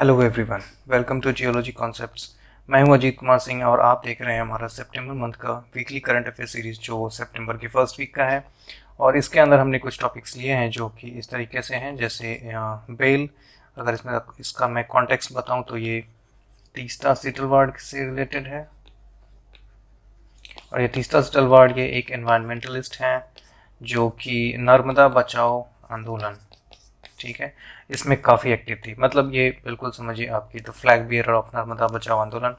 Hello everyone, welcome to geology concepts. मैं हूं अजीत कुमार सिंह और आप देख रहे हैं हमारा सितंबर मंथ का वीकली करंट अफेयर सीरीज जो सितंबर की फर्स्ट वीक का है। और इसके अंदर हमने कुछ टॉपिक्स लिए हैं जो कि इस तरीके से हैं, जैसे बेल। अगर इसमें इसका मैं कॉन्टेक्स्ट बताऊं तो ये तीस्ता सिटलवार्ड से रिलेटेड है। और ये तीस्ता सिटलवार्ड ये एक एनवायरमेंटलिस्ट हैं जो कि नर्मदा बचाओ आंदोलन, ठीक है, इसमें काफ़ी एक्टिव थी। मतलब ये बिल्कुल समझिए आपकी the flag bearer of Narmada बचाओ आंदोलन,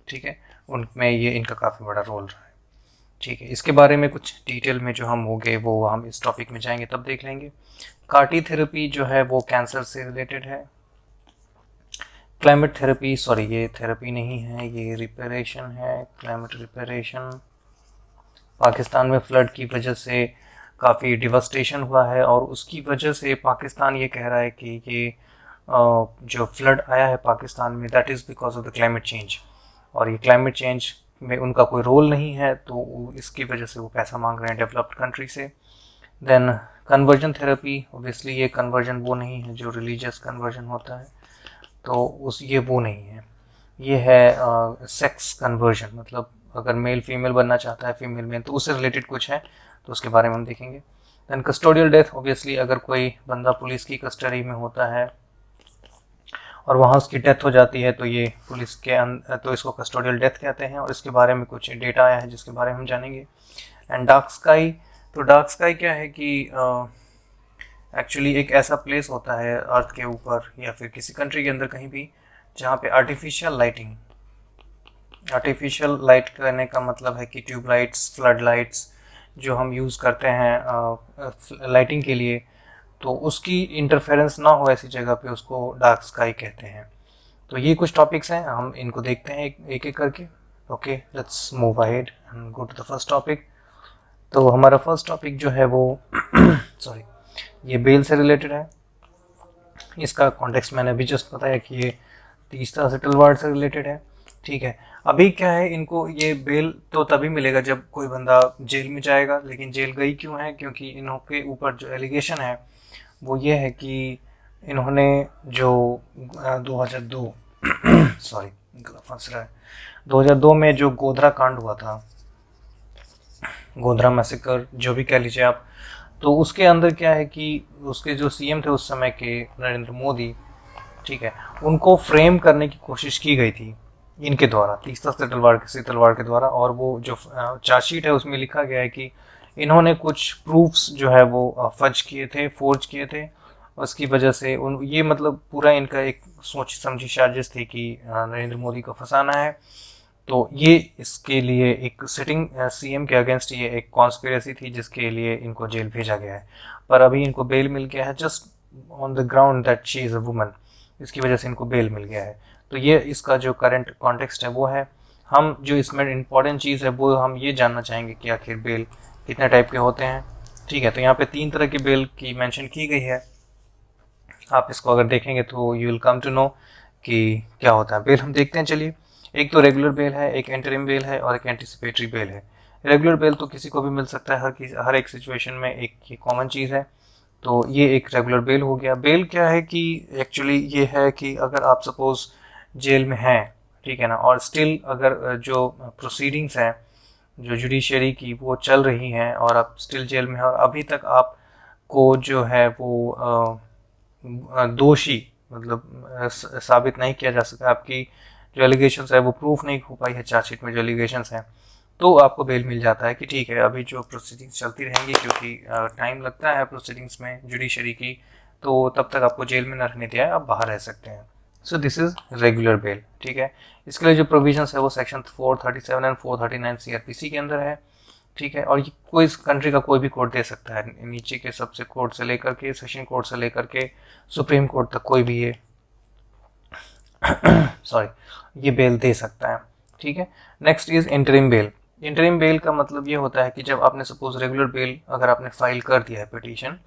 ठीक है, उनमें ये इनका काफ़ी बड़ा रोल रहा है। ठीक है, इसके बारे में कुछ डिटेल में जो हम होंगे वो हम इस टॉपिक में जाएंगे तब देख लेंगे। कार्टी थेरेपी जो है वो कैंसर से रिलेटेड है। क्लाइमेट थेरेपी, सॉरी ये थेरेपी नहीं है, ये रिपेरेशन है, क्लाइमेट रिपेरेशन। पाकिस्तान में फ्लड की वजह से काफ़ी डिवास्टेशन हुआ है और उसकी वजह से पाकिस्तान ये कह रहा है कि ये जो फ्लड आया है पाकिस्तान में that is because of the climate change. और ये क्लाइमेट चेंज में उनका कोई रोल नहीं है, तो इसकी वजह से वो पैसा मांग रहे हैं डेवलप्ड कंट्री से। देन कन्वर्जन थेरेपी, ओबियसली ये कन्वर्जन वो नहीं है जो रिलीजियस कन्वर्जन होता है, तो उस ये वो नहीं है, ये है सेक्स कन्वर्जन। मतलब अगर मेल फीमेल बनना चाहता है, फीमेल मेल, तो उससे रिलेटेड कुछ है, तो उसके बारे में हम देखेंगे। देन कस्टोडियल डेथ, ओबियसली अगर कोई बंदा पुलिस की कस्टडी में होता है और वहाँ उसकी डेथ हो जाती है तो ये पुलिस के तो इसको कस्टोडियल डेथ कहते हैं। और इसके बारे में कुछ डेटा आया है जिसके बारे में हम जानेंगे। एंड डार्क स्काई, तो डार्क स्काई क्या है कि एक्चुअली एक ऐसा प्लेस होता है अर्थ के ऊपर या फिर किसी कंट्री के अंदर कहीं भी जहाँ पे आर्टिफिशियल लाइट करने का मतलब है कि ट्यूब लाइट्स, फ्लड लाइट्स जो हम यूज़ करते हैं लाइटिंग के लिए, तो उसकी इंटरफेरेंस ना हो ऐसी जगह पे उसको डार्क स्काई कहते हैं। तो ये कुछ टॉपिक्स हैं, हम इनको देखते हैं एक एक करके। Okay, let's move ahead and go to the first topic. तो हमारा फर्स्ट टॉपिक जो है वो सॉरी, ये बेल से रिलेटेड है। इसका कॉन्टेक्स्ट मैंने अभी जस्ट बताया कि ये तीस्ता सेटलवार्ड से रिलेटेड है। ठीक है, अभी क्या है, इनको ये बेल तो तभी मिलेगा जब कोई बंदा जेल में जाएगा। लेकिन जेल गई क्यों है? क्योंकि इन्हों के ऊपर जो एलिगेशन है वो ये है कि इन्होंने जो 2002 सॉरी गला फंस रहा है, 2002 में जो गोधरा कांड हुआ था, गोधरा मैसेकर जो भी कह लीजिए आप, तो उसके अंदर क्या है कि उसके जो सीएम थे उस समय के, नरेंद्र मोदी, ठीक है, उनको फ्रेम करने की कोशिश की गई थी इनके द्वारा, तीस्ता सेटलवाड़ के द्वारा। और वो जो चार्जशीट है उसमें लिखा गया है कि इन्होंने कुछ प्रूफ्स जो है वो फर्ज किए थे, फोर्ज किए थे। उसकी वजह से उन ये मतलब पूरा इनका एक सोच समझी साजिश थी कि नरेंद्र मोदी को फंसाना है। तो ये इसके लिए एक सिटिंग सीएम के अगेंस्ट ये एक कॉन्स्पिरेसी थी जिसके लिए इनको जेल भेजा गया है। पर अभी इनको बेल मिल गया है just on the ground that she is a woman, इसकी वजह से इनको बेल मिल गया है। तो ये इसका जो करंट कॉन्टेक्स्ट है वो है। हम जो इसमें इम्पॉर्टेंट चीज़ है वो हम ये जानना चाहेंगे कि आखिर बेल कितने टाइप के होते हैं। ठीक है, तो यहाँ पे 3 तरह की बेल की मेंशन की गई है। आप इसको अगर देखेंगे तो you will come to know कि क्या होता है बेल। हम देखते हैं, चलिए। एक तो रेगुलर बेल है, एक इंटरिम बेल है और एक एंटिसिपेटरी बेल है। रेगुलर बेल तो किसी को भी मिल सकता है, हर एक सिचुएशन में एक ये कॉमन चीज़ है। तो ये एक रेगुलर बेल हो गया। बेल क्या है कि एक्चुअली ये है कि अगर आप सपोज जेल में हैं, ठीक है ना, और स्टिल अगर जो प्रोसीडिंग्स हैं जो जुडिशरी की वो चल रही हैं और आप स्टिल जेल में हैं और अभी तक आपको जो है वो दोषी मतलब साबित नहीं किया जा सका, आपकी जो एलिगेशंस है वो प्रूफ नहीं हो पाई है चार्जशीट में जो एलिगेशंस हैं, तो आपको बेल मिल जाता है कि ठीक है अभी जो प्रोसीडिंग्स चलती रहेंगी, क्योंकि टाइम लगता है प्रोसीडिंग्स में जुडिशरी की, तो तब तक आपको जेल में न रहने दिया है, आप बाहर रह सकते हैं। सो दिस इज रेगुलर बेल। ठीक है, इसके लिए जो प्रोविजंस है वो सेक्शन 437 एंड 439 सीआरपीसी के अंदर है। ठीक है, और ये कोई कंट्री का कोई भी कोर्ट दे सकता है, नीचे के सबसे कोर्ट से लेकर के, सेशन कोर्ट से लेकर के सुप्रीम कोर्ट तक कोई भी ये सॉरी ये बेल दे सकता है। ठीक है, next is interim bell. Interim bell का मतलब ये होता है कि जब आपने सपोज रेगुलर बेल अगर आपने फाइल कर दिया है पिटीशन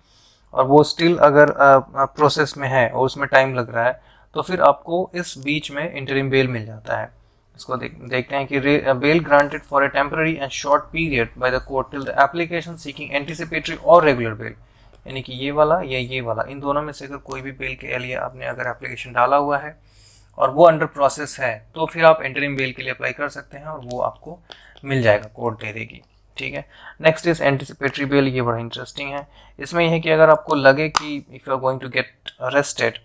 और वो स्टिल अगर प्रोसेस में है और उसमें टाइम लग रहा है, तो फिर आपको इस बीच में इंटरिम बेल मिल जाता है। इसको देखते हैं कि bell granted for a temporary and short period by the court till the application seeking anticipatory और रेगुलर बेल, यानी कि ये वाला या ये वाला, इन दोनों में से अगर कोई भी बेल के लिए आपने अगर एप्लीकेशन डाला हुआ है और वो अंडर प्रोसेस है, तो फिर आप इंटरिम बेल के लिए अप्लाई कर सकते हैं और वो आपको मिल जाएगा, कोर्ट दे देगी। ठीक है। Next is anticipatory bell. ये बड़ा इंटरेस्टिंग है। इसमें यह है कि अगर आपको लगे कि if you are going to get arrested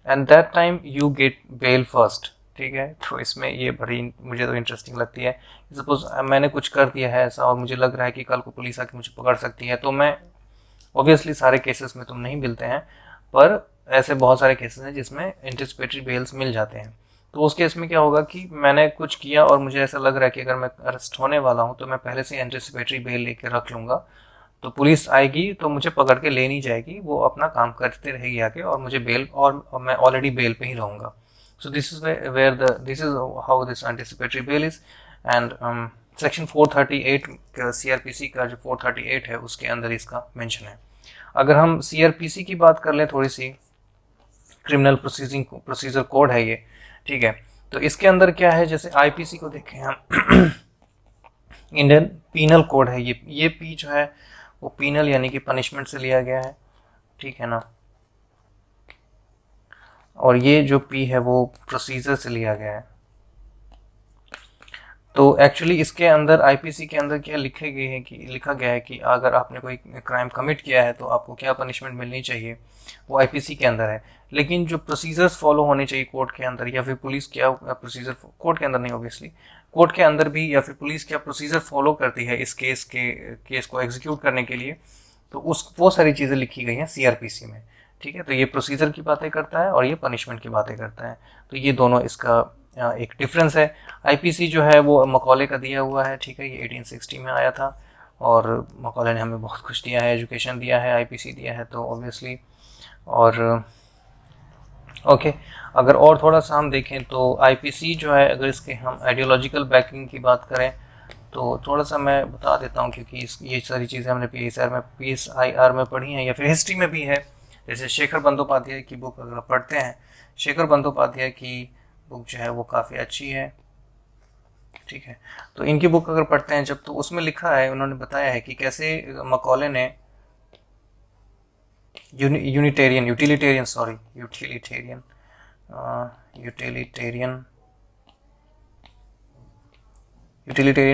and that time you get bail first, ठीक है, तो इसमें ये बड़ी मुझे तो इंटरेस्टिंग लगती है। सपोज मैंने कुछ कर दिया है ऐसा और मुझे लग रहा है कि कल को पुलिस आके मुझे पकड़ सकती है, तो मैं ऑब्वियसली सारे केसेस में तो नहीं मिलते हैं, पर ऐसे बहुत सारे केसेस हैं जिसमें एंटिसिपेटरी बेल्स मिल जाते हैं। तो उस केस में क्या होगा कि मैंने कुछ किया और मुझे ऐसा लग रहा है कि अगर मैं अरेस्ट होने वाला हूँ तो मैं पहले से एंटिसिपेटरी बेल लेके रख लूँगा, तो पुलिस आएगी तो मुझे पकड़ के ले नहीं जाएगी, वो अपना काम करते रहेगी आके और मुझे बेल, और मैं ऑलरेडी बेल पे ही रहूँगा। So this is where this is how this anticipatory bail is. And section 438 CrPC का जो 438 है उसके अंदर इसका मेंशन है। अगर हम सीआरपीसी की बात कर लें, थोड़ी सी क्रिमिनल प्रोसीजर कोड है ये, ठीक है, तो इसके अंदर क्या है, जैसे आईपीसी को देखें हम इंडियन पीनल कोड है, ये पी जो है वो पीनल यानी कि पनिशमेंट से लिया गया है, ठीक है ना, और ये जो पी है वो प्रोसीजर से लिया गया है। तो एक्चुअली इसके अंदर आईपीसी के अंदर क्या लिखा गया है कि अगर आपने कोई क्राइम कमिट किया है तो आपको क्या पनिशमेंट मिलनी चाहिए, वो आईपीसी के अंदर है। लेकिन जो प्रोसीजर्स फॉलो होने चाहिए कोर्ट के अंदर, या फिर पुलिस क्या प्रोसीजर, कोर्ट के अंदर नहीं ऑब्वियसली, कोर्ट के अंदर भी, या फिर पुलिस क्या प्रोसीजर फॉलो करती है इस केस को एग्जीक्यूट करने के लिए, तो वो सारी चीज़ें लिखी गई हैं सीआरपीसी में। ठीक है, तो ये प्रोसीजर की बातें करता है और ये पनिशमेंट की बातें करता है, तो ये दोनों इसका एक डिफरेंस है। आईपीसी जो है वो मकौले का दिया हुआ है, ठीक है, ये 1860 में आया था और मकौले ने हमें बहुत कुछ दिया है, एजुकेशन दिया है, आईपीसी दिया है, तो ऑब्वियसली। और ओके, अगर और थोड़ा सा हम देखें तो आईपीसी जो है, अगर इसके हम आइडियोलॉजिकल बैकिंग की बात करें तो थोड़ा सा मैं बता देता हूँ, क्योंकि ये सारी चीज़ें हमने पीएसआईआर में पढ़ी हैं या फिर हिस्ट्री में भी है। जैसे शेखर बंदोपाध्याय की बुक अगर आप पढ़ते हैं, शेखर बंदोपाध्याय की बुक जो है वो काफ़ी अच्छी है, ठीक है, तो इनकी बुक अगर पढ़ते हैं जब, तो उसमें लिखा है, उन्होंने बताया है कि कैसे मकौले ने यूटिलिटेरियन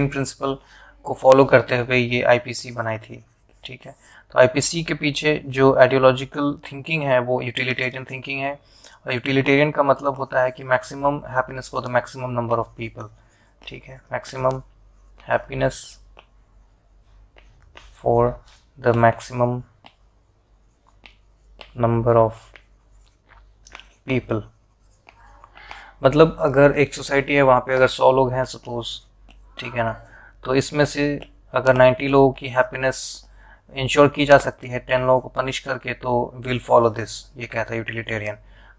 प्रिंसिपल को फॉलो करते हुए ये आईपीसी बनाई थी, ठीक है। तो आईपीसी के पीछे जो आइडियोलॉजिकल थिंकिंग है वो यूटिलिटेरियन थिंकिंग है, और यूटिलिटेरियन का मतलब होता है कि maximum happiness for the maximum number of people, ठीक है, maximum happiness for the maximum number of people. मतलब अगर एक सोसाइटी है, वहाँ पे अगर 100 लोग हैं सपोज, ठीक है ना, तो इसमें से अगर 90 लोगों की हैप्पीनेस इंश्योर की जा सकती है 10 लोगों को पनिश करके, तो विल फॉलो दिस, ये कहता है यूटिलिटेरियन।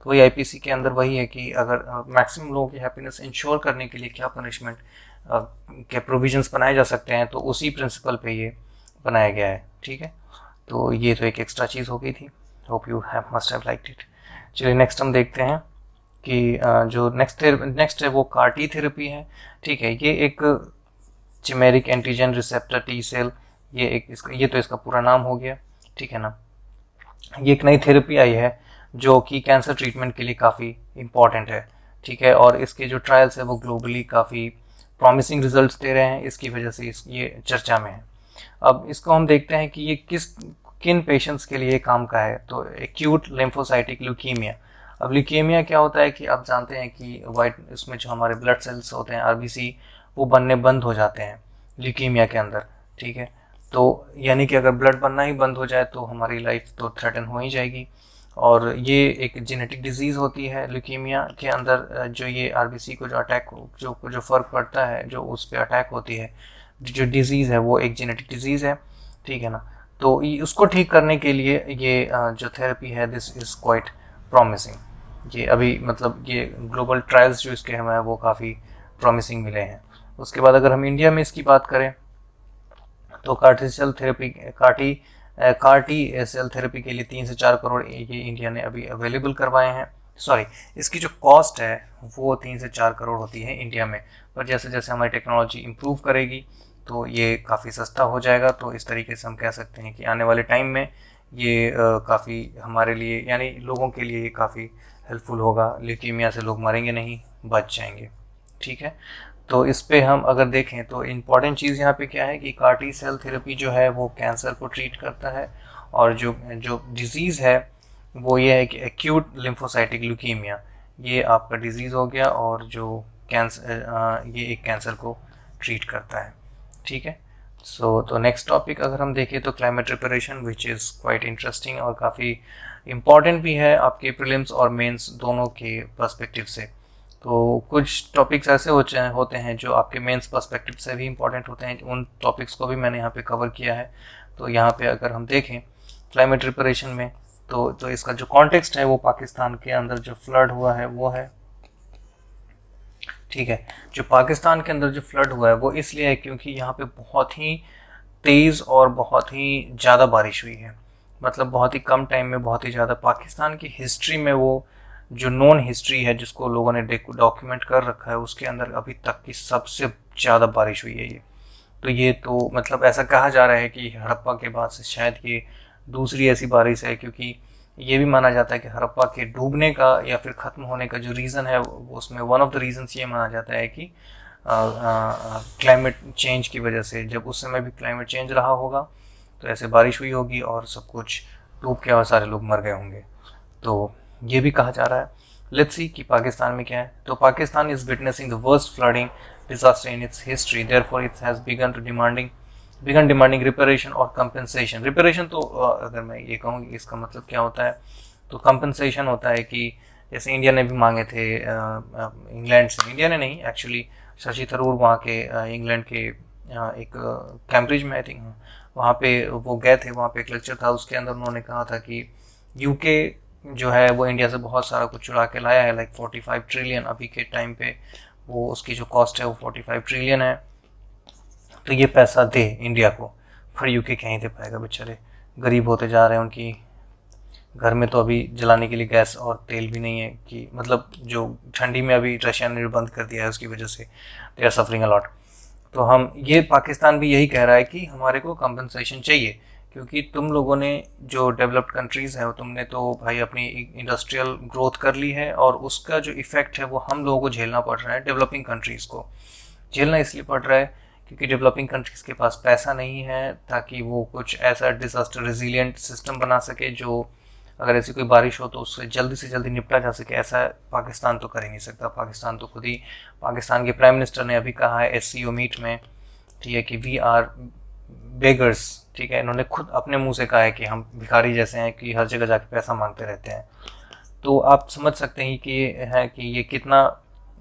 तो वही आईपीसी के अंदर वही है कि अगर मैक्सिमम लोगों की हैप्पीनेस इंश्योर करने के लिए क्या पनिशमेंट के प्रोविजंस बनाए जा सकते हैं, तो उसी प्रिंसिपल पे ये बनाया गया है, ठीक है। तो ये तो एक एक्स्ट्रा चीज़ हो गई थी, hope you must have liked it. चलिए नेक्स्ट हम देखते हैं कि जो नेक्स्ट है वो कार्टी थेरेपी है, ठीक है। ये एक चिमेरिक एंटीजन रिसेप्टर टी सेल, ये तो इसका पूरा नाम हो गया, ठीक है ना। ये एक नई थेरेपी आई है जो कि कैंसर ट्रीटमेंट के लिए काफ़ी इम्पॉर्टेंट है, ठीक है, और इसके जो ट्रायल्स है वो ग्लोबली काफ़ी प्रॉमिसिंग रिजल्ट्स दे रहे हैं, इसकी वजह से ये चर्चा में है। अब इसको हम देखते हैं कि ये किन पेशेंट्स के लिए काम का है। तो एक्यूट लिम्फोसाइटिक ल्यूकीमिया। अब ल्यूकीमिया क्या होता है कि आप जानते हैं कि वाइट, इसमें जो हमारे ब्लड सेल्स होते हैं आरबीसी, वो बनने बंद हो जाते हैं ल्यूकीमिया के अंदर, ठीक है। तो यानी कि अगर ब्लड बनना ही बंद हो जाए तो हमारी लाइफ तो थ्रेटन हो ही जाएगी। और ये एक जेनेटिक डिजीज़ होती है ल्यूकीमिया के अंदर, जो ये आरबीसी को जो अटैक जो फ़र्क पड़ता है, जो उस पर अटैक होती है, जो डिज़ीज़ है वो एक जेनेटिक डिजीज़ है, ठीक है ना। तो उसको ठीक करने के लिए ये जो थेरेपी है, दिस इज़ क्वाइट प्रॉमिसिंग। ये अभी मतलब ये ग्लोबल ट्रायल्स जो इसके हैं वो काफ़ी प्रॉमिसिंग मिले हैं। उसके बाद अगर हम इंडिया में इसकी बात करें तो कार्टी सेल थेरेपी के लिए 3 से 4 करोड़ ये इंडिया ने अभी अवेलेबल करवाए हैं। सॉरी, इसकी जो कॉस्ट है वो 3 से 4 करोड़ होती है इंडिया में, पर जैसे जैसे हमारी टेक्नोलॉजी इम्प्रूव करेगी तो ये काफ़ी सस्ता हो जाएगा। तो इस तरीके से हम कह सकते हैं कि आने वाले टाइम में ये काफ़ी हमारे लिए, यानी लोगों के लिए ये काफ़ी हेल्पफुल होगा, ल्यूकीमिया से लोग मरेंगे नहीं, बच जाएंगे। ठीक है, तो इस पे हम अगर देखें तो इम्पॉर्टेंट चीज़ यहाँ पे क्या है कि CAR T सेल थेरेपी जो है वो कैंसर को ट्रीट करता है, और जो जो डिज़ीज़ है वो ये है कि एक्यूट लिम्फोसाइटिक ल्यूकीमिया, ये आपका डिज़ीज़ हो गया, और जो कैंसर ये एक कैंसर को ट्रीट करता है। ठीक है, तो नेक्स्ट टॉपिक अगर हम देखें तो climate preparation, which is quite interesting और काफ़ी इम्पॉर्टेंट भी है आपके प्रीलिम्स और मेंस दोनों के पर्सपेक्टिव से। तो कुछ टॉपिक्स ऐसे होते हैं जो आपके मेंस पर्सपेक्टिव से भी इम्पॉर्टेंट होते हैं, उन टॉपिक्स को भी मैंने यहाँ पे कवर किया है। तो यहाँ पे अगर हम देखें क्लाइमेट प्रिपरेशन में तो इसका जो कॉन्टेक्स्ट है वो पाकिस्तान के अंदर जो फ्लड हुआ है वो है। ठीक है, जो पाकिस्तान के अंदर जो फ्लड हुआ है वो इसलिए है क्योंकि यहाँ पे बहुत ही तेज़ और बहुत ही ज़्यादा बारिश हुई है, मतलब बहुत ही कम टाइम में बहुत ही ज़्यादा। पाकिस्तान की हिस्ट्री में वो जो नॉन हिस्ट्री है जिसको लोगों ने डॉक्यूमेंट कर रखा है उसके अंदर अभी तक की सबसे ज़्यादा बारिश हुई है ये। तो ये तो मतलब ऐसा कहा जा रहा है कि हड़प्पा के बाद से शायद ये दूसरी ऐसी बारिश है, क्योंकि ये भी माना जाता है कि हड़प्पा के डूबने का या फिर ख़त्म होने का जो रीज़न है उसमें वन ऑफ द रीजंस ये माना जाता है कि क्लाइमेट चेंज की वजह से, जब उस समय भी क्लाइमेट चेंज रहा होगा तो ऐसे बारिश हुई होगी और सब कुछ डूब के और सारे लोग मर गए होंगे। तो ये भी कहा जा रहा है। लेट्स सी कि पाकिस्तान में क्या है। तो Pakistan is witnessing the worst flooding disaster in its history, therefore it has begun demanding reparation और कंपनसेशन। रिपेरेशन तो अगर मैं ये कहूँ कि इसका मतलब क्या होता है, तो कंपनसेशन होता है कि जैसे इंडिया ने भी मांगे थे इंग्लैंड से, इंडिया ने नहीं एक्चुअली, शशि थरूर वहाँ के इंग्लैंड के एक कैम्ब्रिज में आई थिंक वहाँ पे वो गए थे, वहाँ पे एक लेक्चर था, उसके अंदर उन्होंने कहा था कि यूके जो है वो इंडिया से बहुत सारा कुछ चुरा के लाया है, लाइक 45 ट्रिलियन अभी के टाइम पे वो उसकी जो कॉस्ट है वो 45 ट्रिलियन है। तो ये पैसा दे इंडिया को, पर यूके कहीं दे पाएगा, बेचारे गरीब होते जा रहे हैं, उनकी घर में तो अभी जलाने के लिए गैस और तेल भी नहीं है, कि मतलब जो ठंडी में अभी रशिया ने बंद कर दिया है उसकी वजह से दे आर सफरिंग अलॉट। तो हम ये पाकिस्तान भी यही कह रहा है कि हमारे को कंपनसेशन चाहिए, क्योंकि तुम लोगों ने जो डेवलप्ड कंट्रीज़ हैं तुमने तो भाई अपनी इंडस्ट्रियल ग्रोथ कर ली है, और उसका जो इफ़ेक्ट है वो हम लोगों को झेलना पड़ रहा है। डेवलपिंग कंट्रीज़ को झेलना इसलिए पड़ रहा है क्योंकि डेवलपिंग कंट्रीज़ के पास पैसा नहीं है ताकि वो कुछ ऐसा डिज़ास्टर रेजिलिएंट सिस्टम बना सके जो अगर ऐसी कोई बारिश हो तो उससे जल्दी से जल्दी निपटा जा सके। ऐसा पाकिस्तान तो कर ही नहीं सकता। पाकिस्तान तो खुद ही, पाकिस्तान के प्राइम मिनिस्टर ने अभी कहा है SCO मीट में, ठीक है, कि वी आर बेगर्स। ठीक है, इन्होंने खुद अपने मुंह से कहा है कि हम भिखारी जैसे हैं कि हर जगह जाके पैसा मांगते रहते हैं। तो आप समझ सकते हैं कि ये कितना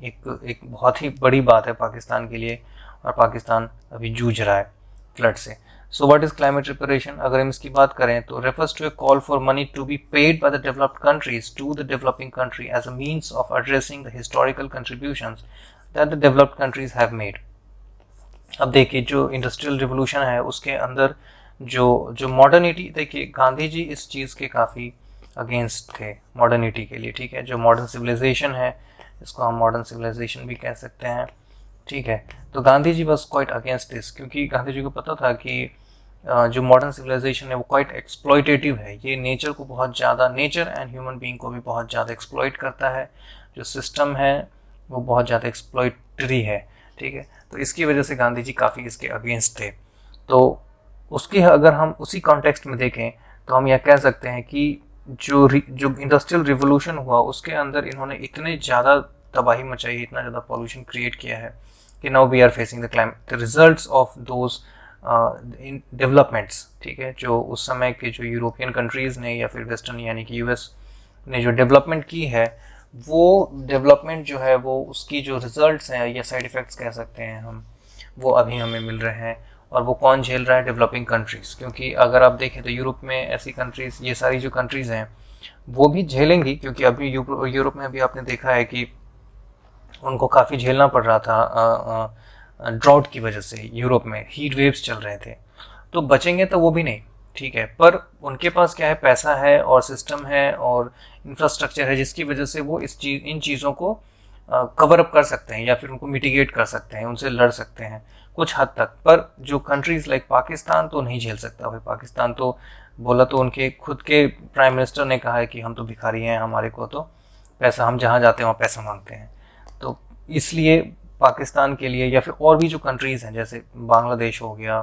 एक बहुत ही बड़ी बात है पाकिस्तान के लिए, और पाकिस्तान अभी जूझ रहा है फ्लड से। So what is climate reparation? अगर हम इसकी बात करें तो refers to a call for money to be paid by the developed countries to the developing country as a means of addressing the historical contributions that the developed countries have made. अब देखिए जो industrial revolution है उसके अंदर जो modernity, देखिए गांधी जी इस चीज़ के काफ़ी अगेंस्ट थे मॉडर्निटी के लिए। ठीक है, जो मॉडर्न सिविलाइजेशन है, इसको हम मॉडर्न सिविलाइजेशन भी कह सकते हैं। ठीक है, तो Gandhi ji was quite against this, क्योंकि गांधी जी को पता था कि जो मॉडर्न सिविलाइजेशन है वो क्वाइट एक्सप्लॉइटेटिव है, ये नेचर को बहुत ज़्यादा, नेचर एंड ह्यूमन बीइंग को भी बहुत ज़्यादा एक्सप्लॉइट करता है। जो सिस्टम है वो बहुत ज़्यादा एक्सप्लॉइटरी है। ठीक है, तो इसकी वजह से गांधी जी काफ़ी इसके अगेंस्ट थे। तो उसकी अगर हम उसी कॉन्टेक्स्ट में देखें तो हम यह कह सकते हैं कि जो इंडस्ट्रियल रिवोल्यूशन हुआ उसके अंदर इन्होंने इतने ज़्यादा तबाही मचाई, इतना ज़्यादा पॉल्यूशन क्रिएट किया है कि now we are facing the results of those developments. ठीक है, जो उस समय के जो यूरोपियन कंट्रीज़ ने या फिर वेस्टर्न यानी कि US ने जो डेवलपमेंट की है, वो डेवलपमेंट जो है वो उसकी जो रिजल्ट्स हैं या साइड इफ़ेक्ट्स कह सकते हैं हम, वो अभी हमें मिल रहे हैं। और वो कौन झेल रहा है? Developing countries. क्योंकि अगर आप देखें तो यूरोप में ऐसी कंट्रीज़, ये सारी जो कंट्रीज़ हैं वो भी झेलेंगी, क्योंकि अभी यूरोप में अभी आपने देखा है कि उनको काफ़ी झेलना पड़ रहा था ड्राउट की वजह से। यूरोप में हीट वेव्स चल रहे थे, तो बचेंगे तो वो भी नहीं। ठीक है, पर उनके पास क्या है? पैसा है और सिस्टम है और इंफ्रास्ट्रक्चर है, जिसकी वजह से वो इन चीज़ों को कवर अप कर सकते हैं या फिर उनको मिटिगेट कर सकते हैं, उनसे लड़ सकते हैं कुछ हद तक। पर जो कंट्रीज़ लाइक पाकिस्तान तो नहीं झेल सकता भाई। पाकिस्तान तो बोला तो उनके खुद के प्राइम मिनिस्टर ने कहा है कि हम तो भिखारी हैं, हमारे को तो पैसा, हम जहाँ जाते हैं वहाँ पैसा मांगते हैं। तो इसलिए पाकिस्तान के लिए या फिर और भी जो कंट्रीज़ हैं जैसे बांग्लादेश हो गया,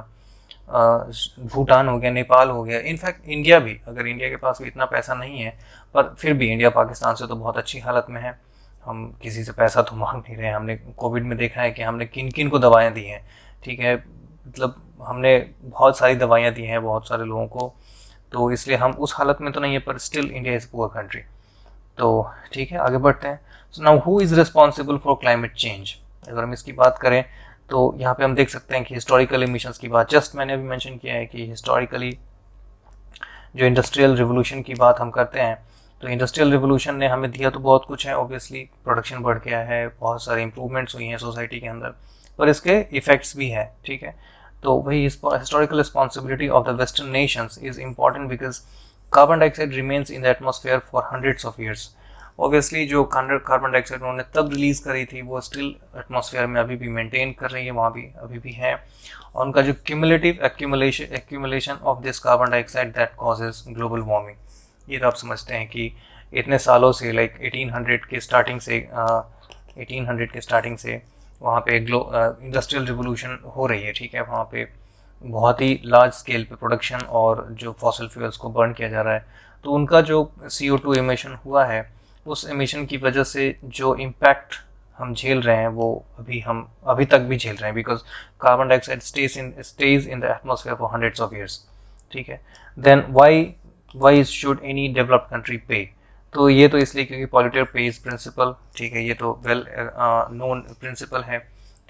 भूटान हो गया, नेपाल हो गया, इनफैक्ट इंडिया भी, अगर इंडिया के पास भी इतना पैसा नहीं है पर फिर भी इंडिया पाकिस्तान से तो बहुत अच्छी हालत में है। हम किसी से पैसा तो मांग नहीं रहे हैं। हमने कोविड में देखा है कि हमने किन किन को दवाएं दी हैं, ठीक है, मतलब हमने बहुत सारी दवाइयाँ दी हैं बहुत सारे लोगों को, तो इसलिए हम उस हालत में तो नहीं है, पर still India is poor country. तो ठीक है, आगे बढ़ते हैं। So now who is responsible for climate change. अगर हम इसकी बात करें तो यहाँ पे हम देख सकते हैं कि हिस्टोरिकल एमिशंस की बात जस्ट मैंने अभी मेंशन किया है कि हिस्टोरिकली जो इंडस्ट्रियल रिवोल्यूशन की बात हम करते हैं, तो इंडस्ट्रियल रिवोल्यूशन ने हमें दिया तो बहुत कुछ है, ऑब्वियसली प्रोडक्शन बढ़ गया है, बहुत सारे इंप्रूवमेंट्स हुई हैं सोसाइटी के अंदर, पर इसके इफेक्ट्स भी है, ठीक है। तो वही historical responsibility of the western Nations is important because carbon dioxide remains in the atmosphere for hundreds of years. Obviously जो कार्बन डाइऑक्साइड उन्होंने तब रिलीज करी थी वो स्टिल एटमॉस्फेयर में अभी भी मेंटेन कर रही है, वहाँ भी अभी भी है। और उनका जो cumulative accumulation of this carbon dioxide that causes global warming, ये तो आप समझते हैं कि इतने सालों से लाइक 1800 के स्टार्टिंग से वहाँ पे इंडस्ट्रियल रिवोल्यूशन हो रही है, ठीक है। वहाँ पे बहुत ही लार्ज स्केल पे प्रोडक्शन और जो फॉसिल फ्यूल्स को बर्न किया जा रहा है, तो उनका जो CO2 एमिशन हुआ है, उस एमिशन की वजह से जो इम्पैक्ट हम झेल रहे हैं वो अभी तक भी झेल रहे हैं, because carbon dioxide stays in the atmosphere for hundreds of years, ठीक है। Then why should any developed country pay, तो ये तो इसलिए क्योंकि पॉल्यूटर पेज प्रिंसिपल, ठीक है, ये तो वेल नोन प्रिंसिपल है,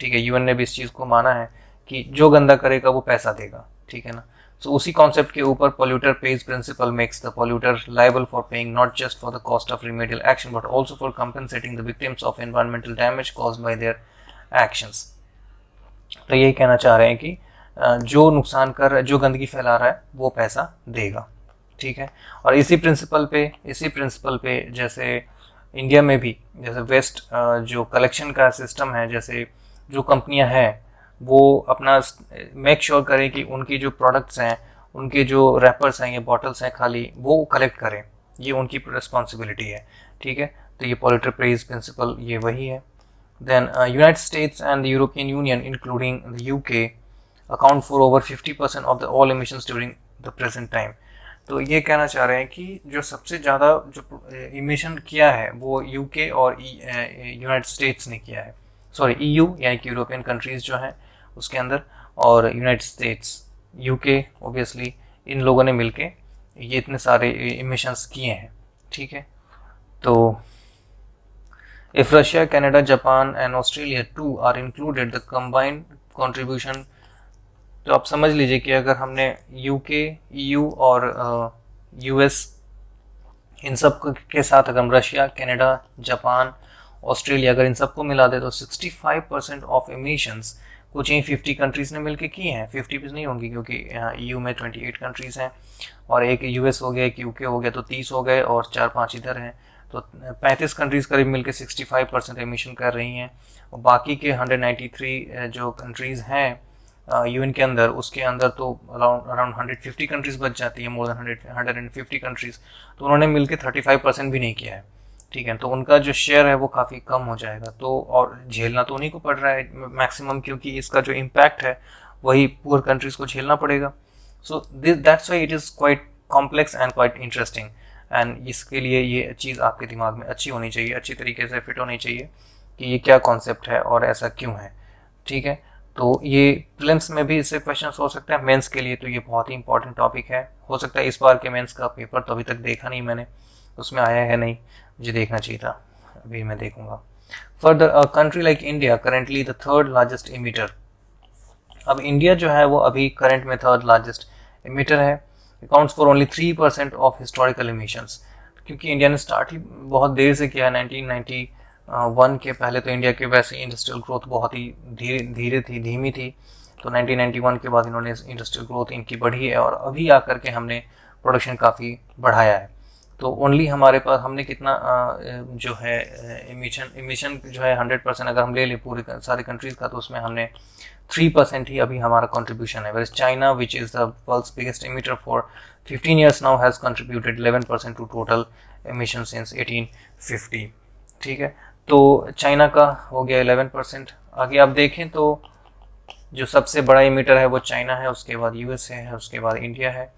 ठीक है। UN ने भी इस चीज़ को माना है कि जो गंदा करेगा वो पैसा देगा, ठीक है ना। सो उसी कॉन्सेप्ट के ऊपर polluter pays principle makes the polluter liable for paying not just for the cost of remedial action but also for compensating the victims of environmental damage caused by their actions. तो यही कहना चाह रहे हैं कि जो नुकसान कर रहा है, जो गंदगी फैला रहा है वो पैसा देगा, ठीक है। और इसी प्रिंसिपल पे जैसे इंडिया में भी जैसे वेस्ट जो कलेक्शन का सिस्टम है, जैसे जो कंपनियां हैं वो अपना मेक श्योर करें कि उनकी जो प्रोडक्ट्स हैं, उनके जो रैपर्स हैं या बॉटल्स हैं खाली, वो कलेक्ट करें, ये उनकी रिस्पॉन्सिबिलिटी है, ठीक है। तो ये पॉल्यूटर पेज प्रिंसिपल ये वही है। Then United States and the European Union including the UK account for over 50% of the all emissions during the present time. तो ये कहना चाह रहे हैं कि जो सबसे ज़्यादा जो इमिशन किया है वो UK और यूनाइटेड स्टेट्स ने किया है, सॉरी EU यानी कि यूरोपियन कंट्रीज़ जो हैं उसके अंदर, और यूनाइटेड स्टेट्स, UK ऑब्वियसली, इन लोगों ने मिलके ये इतने सारे इमिशंस किए हैं, ठीक है। तो if Russia, Canada, Japan and Australia too are included the combined contribution, तो आप समझ लीजिए कि अगर हमने UK, EU और US इन सब के साथ अगर हम रशिया, कनाडा, जापान, ऑस्ट्रेलिया अगर इन सबको मिला दे तो 65% ऑफ एमिशंस कुछ ही 50 कंट्रीज़ ने मिलकर किए हैं। 50 भी नहीं होंगी क्योंकि EU में 28 कंट्रीज़ हैं और एक US हो गया, एक UK हो गया, तो 30 हो गए और 4-5 इधर हैं, तो 35 कंट्रीज़ करीब मिलकर 65% एमिशन कर रही हैं। और बाकी के 193 जो कंट्रीज़ हैं UN के अंदर, उसके अंदर तो अराउंड 150 कंट्रीज़ बच जाती है, मोर देन 150 कंट्रीज़, तो उन्होंने मिलकर 35% भी नहीं किया है, ठीक है। तो उनका जो शेयर है वो काफ़ी कम हो जाएगा, तो और झेलना तो उन्हीं को पड़ रहा है मैक्सिमम, क्योंकि इसका जो इम्पैक्ट है वही पुअर कंट्रीज़ को झेलना पड़ेगा। So that's why it is quite complex and quite interesting, and इसके लिए ये चीज़ आपके दिमाग में अच्छी होनी चाहिए, अच्छी तरीके से फिट होनी चाहिए कि ये क्या कॉन्सेप्ट है और ऐसा क्यों है, ठीक है। तो ये प्रीलिम्स में भी इससे क्वेश्चन हो सकते हैं, मेंस के लिए तो ये बहुत ही इंपॉर्टेंट टॉपिक है। हो सकता है इस बार के मेंस का पेपर तो अभी तक देखा नहीं मैंने, उसमें आया है नहीं, मुझे देखना चाहिए था, अभी मैं देखूंगा। Further, a country like India currently the third largest emitter. अब इंडिया जो है वो अभी करंट में थर्ड लार्जेस्ट इमिटर है, accounts for only 3% of historical emissions, क्योंकि इंडिया ने स्टार्ट ही बहुत देर से किया है। 1991 के पहले तो इंडिया के वैसे इंडस्ट्रियल ग्रोथ बहुत ही धीमी थी, तो 1991 के बाद इन्होंने इंडस्ट्रियल ग्रोथ इनकी बढ़ी है और अभी आकर के हमने प्रोडक्शन काफ़ी बढ़ाया है। तो ओनली हमारे पास हमने कितना जो है इमिशन जो है 100% अगर हम ले लें पूरे सारे कंट्रीज़ का, तो उसमें हमने 3% ही अभी हमारा कंट्रीब्यूशन है। Where China which is the world's biggest emitter for 15 years now has contributed 11% to total emission since 1850। ठीक है, तो चाइना का हो गया 11%। आगे आप देखें तो जो सबसे बड़ा इमीटर है वो चाइना है, उसके बाद यूएस है, उसके बाद इंडिया है।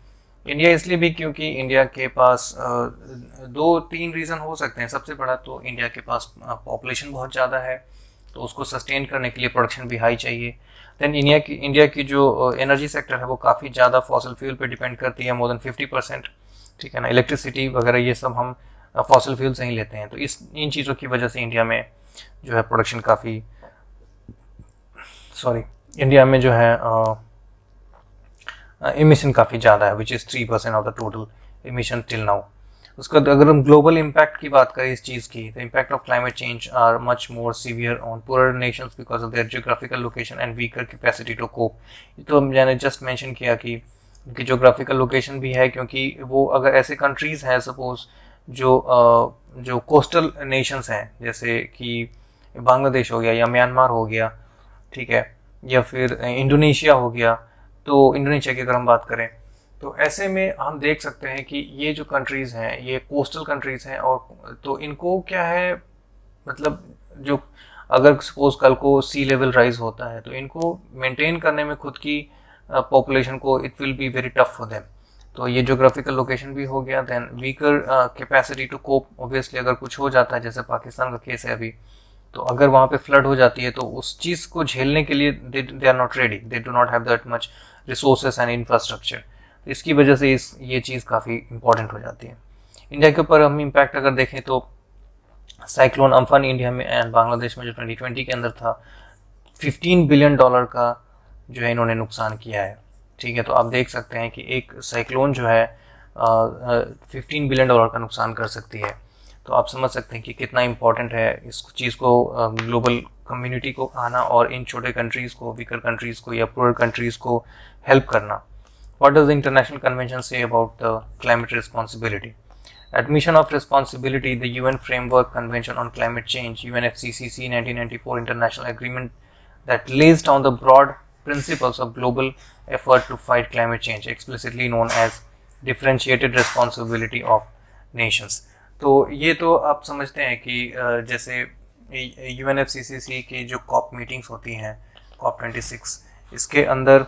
इंडिया इसलिए भी क्योंकि इंडिया के पास दो तीन रीज़न हो सकते हैं। सबसे बड़ा तो इंडिया के पास पॉपुलेशन बहुत ज़्यादा है, तो उसको सस्टेन करने के लिए प्रोडक्शन भी हाई चाहिए। देन इंडिया की जो एनर्जी सेक्टर है वो काफ़ी ज़्यादा फॉसल फ्यूल पे डिपेंड करती है, मोर देन 50%। ठीक है ना, इलेक्ट्रिसिटी वगैरह ये सब हम फॉसल फ्यूल से ही लेते हैं। तो इन चीज़ों की वजह से इंडिया में जो है प्रोडक्शन काफ़ी इंडिया में जो है इमिशन काफ़ी ज़्यादा है, which is 3% of the total emission till now. उसका अगर हम ग्लोबल इम्पैक्ट की बात करें इस चीज़ की, तो impact of climate change are much more severe on poor nations because of their geographical location and weaker capacity to cope. तो मैंने जस्ट मेंशन किया कि उनकी जियोग्राफिकल लोकेशन भी है, क्योंकि वो अगर ऐसे कंट्रीज़ हैं सपोज जो कोस्टल नेशंस हैं, जैसे कि बांग्लादेश हो गया या म्यांमार हो गया, ठीक है, या फिर इंडोनेशिया हो गया। तो इंडोनेशिया की अगर हम बात करें तो ऐसे में हम देख सकते हैं कि ये जो कंट्रीज़ हैं ये कोस्टल कंट्रीज़ हैं, और तो इनको क्या है, मतलब जो अगर सपोज कल को सी लेवल राइज होता है तो इनको मेंटेन करने में खुद की पॉपुलेशन को it will be very tough for them. तो ये जोग्राफिकल लोकेशन भी हो गया। Then weaker capacity to cope, obviously अगर कुछ हो जाता है जैसे पाकिस्तान का केस है अभी, तो अगर वहाँ पे फ्लड हो जाती है तो उस चीज़ को झेलने के लिए they are not ready, they do not have that much resources and infrastructure. इसकी वजह से ये चीज़ काफ़ी इंपॉर्टेंट हो जाती है। इंडिया के ऊपर हम इम्पैक्ट अगर देखें तो साइक्लोन अम्फान इंडिया में एंड बांग्लादेश में जो 2020 के अंदर था, $15 बिलियन का जो है इन्होंने नुकसान किया है। ठीक है, तो आप देख सकते हैं कि एक साइक्लोन जो है 15 बिलियन डॉलर का नुकसान कर सकती है। तो आप समझ सकते हैं कि कितना इम्पोर्टेंट है इस चीज़ को ग्लोबल कम्युनिटी को आना और इन छोटे कंट्रीज़ को, वीकर कंट्रीज़ को या पुअर कंट्रीज़ को हेल्प करना। What does the International Convention say about the climate responsibility? Admission of responsibility, the UN Framework Convention on Climate Change, UNFCCC 1994 international agreement that lays down the broad principles of global effort to fight climate change, explicitly known as differentiated responsibility of nations. तो ये तो आप समझते हैं कि जैसे UNFCCC की जो कॉप मीटिंग्स होती हैं, COP26, इसके अंदर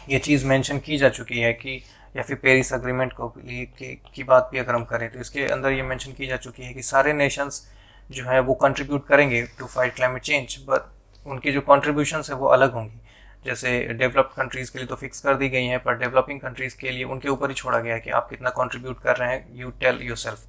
ये चीज़ मेंशन की जा चुकी है कि, या फिर पेरिस अग्रीमेंट को की बात भी अगर हम करें तो इसके अंदर ये मेंशन की जा चुकी है कि सारे नेशंस जो है वो कंट्रीब्यूट करेंगे to fight climate change, but उनकी जो कॉन्ट्रीब्यूशंस है वो अलग होंगी। जैसे डेवलप्ड कंट्रीज़ के लिए तो फिक्स कर दी गई हैं, पर डेवलपिंग कंट्रीज़ के लिए उनके ऊपर ही छोड़ा गया है कि आप कितना कंट्रीब्यूट कर रहे हैं, यू टेल योरसेल्फ।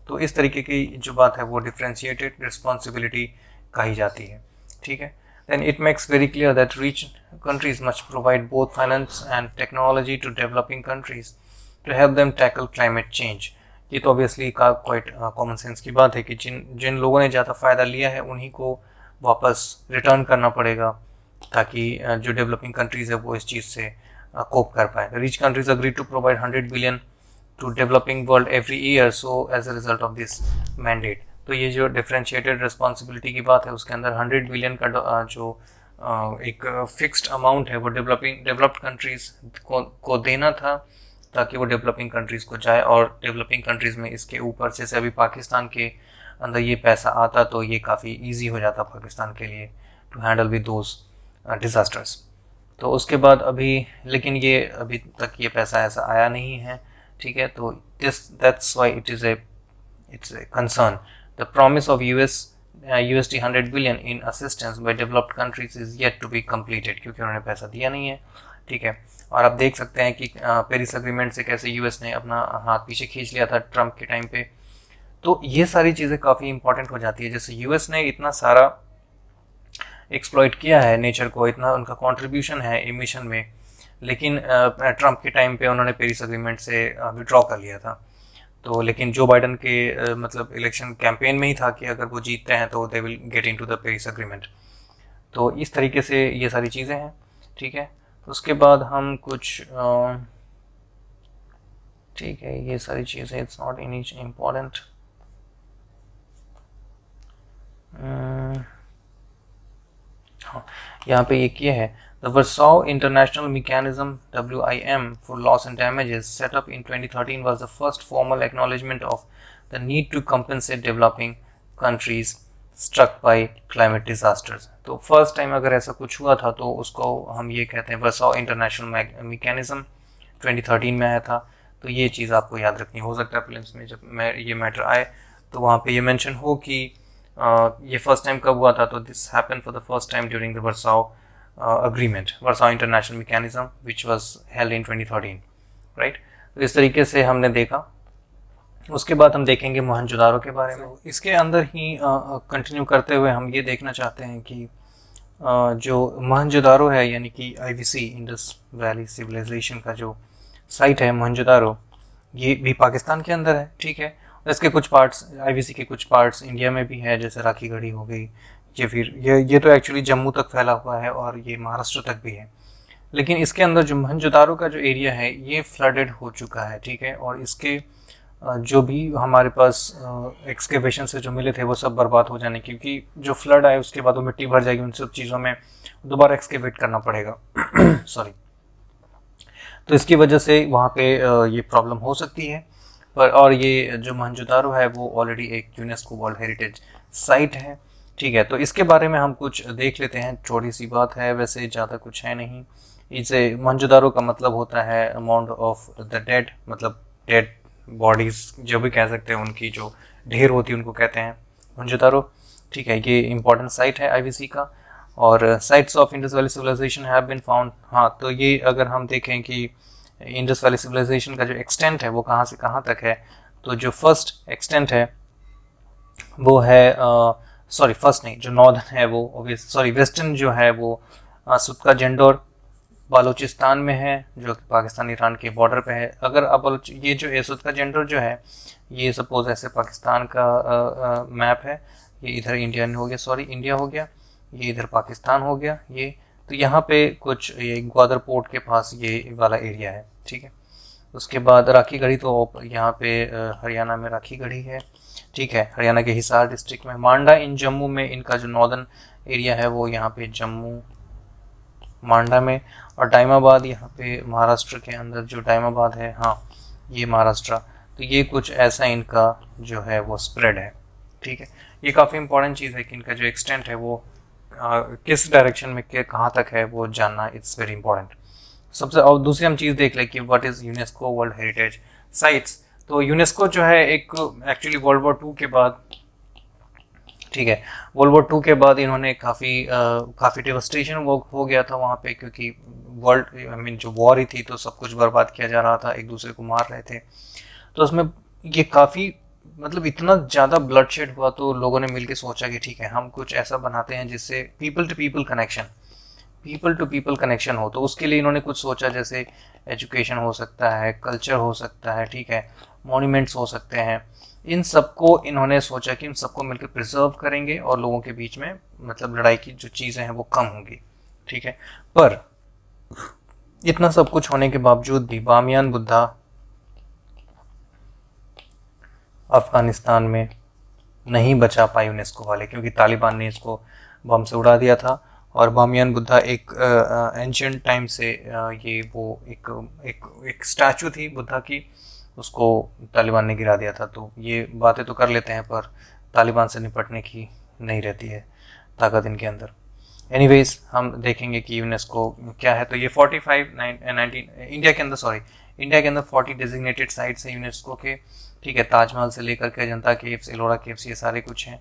तो इस तरीके की जो बात है वो डिफरेंशिएटेड रिस्पॉन्सिबिलिटी कही जाती है। ठीक है, then it makes very clear that rich countries must provide both finance and technology to developing countries to help them tackle climate change. ये तो ऑब्वियसली का क्वाइट कॉमन सेंस की बात है कि जिन लोगों ने ज़्यादा फ़ायदा लिया है उन्हीं को वापस रिटर्न करना पड़ेगा, ताकि जो डेवलपिंग कंट्रीज़ है वो इस चीज़ से कोप कर पाए। Rich countries agree to provide 100 billion to developing world every year, so as a result of this mandate. तो ये जो डिफरेंशिएटेड रिस्पॉन्सिबिलिटी की बात है उसके अंदर 100 बिलियन का जो एक फिक्स्ड अमाउंट है वो डेवलप्ड कंट्रीज़ को देना था, ताकि वो डेवलपिंग कंट्रीज़ को जाए। और डेवलपिंग कंट्रीज़ में इसके ऊपर जैसे अभी पाकिस्तान के अंदर ये पैसा आता तो ये काफ़ी ईजी हो जाता पाकिस्तान के लिए to handle with those disasters. तो उसके बाद लेकिन ये अभी तक ये पैसा ऐसा आया नहीं है। ठीक है, तो that's why it's a concern. The promise of USD 100 billion in assistance by developed countries is yet to be completed, क्योंकि उन्होंने पैसा दिया नहीं है। ठीक है, और आप देख सकते हैं कि पेरिस अग्रीमेंट से कैसे यूएस ने अपना हाथ पीछे खींच लिया था ट्रम्प के टाइम पे। तो ये सारी चीज़ें काफ़ी इंपॉर्टेंट हो जाती है। जैसे यूएस ने इतना सारा एक्सप्लॉइट किया है नेचर को, इतना उनका कॉन्ट्रीब्यूशन है इमिशन में, लेकिन ट्रम्प के टाइम पे उन्होंने पेरिस अग्रीमेंट से विड्रॉ कर लिया था। तो लेकिन जो बाइडन के मतलब इलेक्शन कैंपेन में ही था कि अगर वो जीतते हैं तो they will get into the Paris agreement. तो इस तरीके से ये सारी चीज़ें हैं। ठीक है, तो उसके बाद हम कुछ ठीक है, ये सारी चीज़ें इट्स नॉट एनी इम्पॉर्टेंट। हाँ, यहाँ पे ये किया है The Warsaw International Mechanism (WIM) for loss and damages set up in 2013 was the first formal acknowledgement of the need to compensate developing countries struck by climate disasters. तो first time अगर ऐसा कुछ हुआ था तो उसको हम ये कहते हैं वर्सॉ इंटरनेशनल मैकेनिज्म 2013 में आया था. तो ये चीज़ आपको याद रखनी हो सकता है प्रीलिम्स में जब ये मैटर आए तो वहाँ पे ये मेंशन हो कि ये फर्स्ट टाइम कब हुआ था. तो this happen for the first time during the Warsaw agreement, Warsaw International Mechanism, which was held in 2013, right? तो इस तरीके से हमने देखा. उसके बाद हम देखेंगे मोहनजोदारो के बारे में. इसके अंदर ही कंटिन्यू करते हुए हम ये देखना चाहते हैं कि जो मोहनजोदारो है यानी कि IVC इंडस वैली सिविलाइजेशन का जो साइट है मोहनजोदारो, ये भी पाकिस्तान के अंदर है. ठीक है. इसके कुछ पार्ट्स IVC के कुछ पार्ट्स इंडिया में भी है, जैसे राखीगढ़ी हो गई. ये फिर ये तो एक्चुअली जम्मू तक फैला हुआ है और ये महाराष्ट्र तक भी है. लेकिन इसके अंदर जो मोहनजोदारो का जो एरिया है ये फ्लडेड हो चुका है. ठीक है. और इसके जो भी हमारे पास एक्सकेवेशन से जो मिले थे वो सब बर्बाद हो जाने, क्योंकि जो फ्लड आए उसके बाद वो मिट्टी भर जाएगी, उन सब चीज़ों में दोबारा एक्सकेवेट करना पड़ेगा. सॉरी. तो इसकी वजह से वहाँ पे ये प्रॉब्लम हो सकती है. पर और ये जो मोहनजोदारो है वो ऑलरेडी एक यूनेस्को वर्ल्ड हेरिटेज साइट है. ठीक है. तो इसके बारे में हम कुछ देख लेते हैं. थोड़ी सी बात है, वैसे ज़्यादा कुछ है नहीं. इसे मोहनजोदारो का मतलब होता है अमाउंट ऑफ द डेड, मतलब डेड बॉडीज जो भी कह सकते हैं, उनकी जो ढेर होती है उनको कहते हैं मोहनजोदारो. ठीक है. ये इंपॉर्टेंट साइट है IVC का. और sites of Indus valley civilization have been found. हाँ, तो ये अगर हम देखें कि इंडस वैली सिविलाइजेशन का जो एक्सटेंट है वो कहाँ से कहाँ तक है, तो जो फर्स्ट एक्सटेंट है वो है सॉरी फर्स्ट नहीं, जो नॉर्दर्न है वो वेस्टर्न जो है वो सुतका जंडोर बालूचिस्तान में है, जो कि पाकिस्तान ईरान के बॉर्डर पे है. अगर अब ये जो सुतका जंडोर जो है ये सपोज ऐसे पाकिस्तान का मैप है, ये इधर इंडिया हो गया, इंडिया हो गया, ये इधर पाकिस्तान हो गया. ये तो यहाँ पे कुछ ये ग्वादर पोर्ट के पास ये वाला एरिया है. ठीक है. उसके बाद राखीगढ़ी, तो यहाँ पे हरियाणा में राखीगढ़ी है. ठीक है. हरियाणा के हिसार डिस्ट्रिक्ट में. मांडा इन जम्मू में, इनका जो नॉर्दर्न एरिया है वो यहाँ पे जम्मू मांडा में. और डायमाबाद यहाँ पे महाराष्ट्र के अंदर जो डायमाबाद है, हाँ ये महाराष्ट्र. तो ये कुछ ऐसा इनका जो है वो स्प्रेड है. ठीक है. ये काफ़ी इंपॉर्टेंट चीज़ है कि इनका जो एक्सटेंट है वो किस डायरेक्शन में के कहाँ तक है वो जानना, इट्स वेरी इंपॉर्टेंट. सबसे और दूसरी हम चीज़ देख लें कि what is UNESCO world heritage sites. तो यूनेस्को जो है एक एक्चुअली वर्ल्ड वॉर 2 के बाद, ठीक है, वर्ल्ड वॉर 2 के बाद इन्होंने काफ़ी डेवस्टेशन हो गया था वहाँ पे, क्योंकि वर्ल्ड जो वॉर ही थी तो सब कुछ बर्बाद किया जा रहा था, एक दूसरे को मार रहे थे. तो उसमें ये काफ़ी मतलब इतना ज़्यादा ब्लड शेड हुआ, तो लोगों ने मिलकर सोचा कि ठीक है हम कुछ ऐसा बनाते हैं जिससे पीपल टू पीपल कनेक्शन हो. तो उसके लिए इन्होंने कुछ सोचा, जैसे एजुकेशन हो सकता है, कल्चर हो सकता है, ठीक है, मॉन्यूमेंट्स हो सकते हैं. इन सबको इन्होंने सोचा कि इन सबको मिलकर प्रिजर्व करेंगे और लोगों के बीच में मतलब लड़ाई की जो चीज़ें हैं वो कम होंगी. ठीक है. पर इतना सब कुछ होने के बावजूद भी बामियान बुद्धा अफगानिस्तान में नहीं बचा पाए यूनेस्को वाले, क्योंकि तालिबान ने इसको बम से उड़ा दिया था. और बामियान बुद्धा एक एंशियंट टाइम से ये वो एक स्टैचू थी बुद्धा की, उसको तालिबान ने गिरा दिया था. तो ये बातें तो कर लेते हैं पर तालिबान से निपटने की नहीं रहती है ताकत इनके अंदर. एनीवेज हम देखेंगे कि यूनेस्को क्या है. तो ये 19 इंडिया के अंदर 40 डेजिग्नेटेड साइट्स हैं यूनेस्को के. ठीक है. ताजमहल से लेकर के अजंता केव्स, एलोरा केव्स, ये सारे कुछ हैं.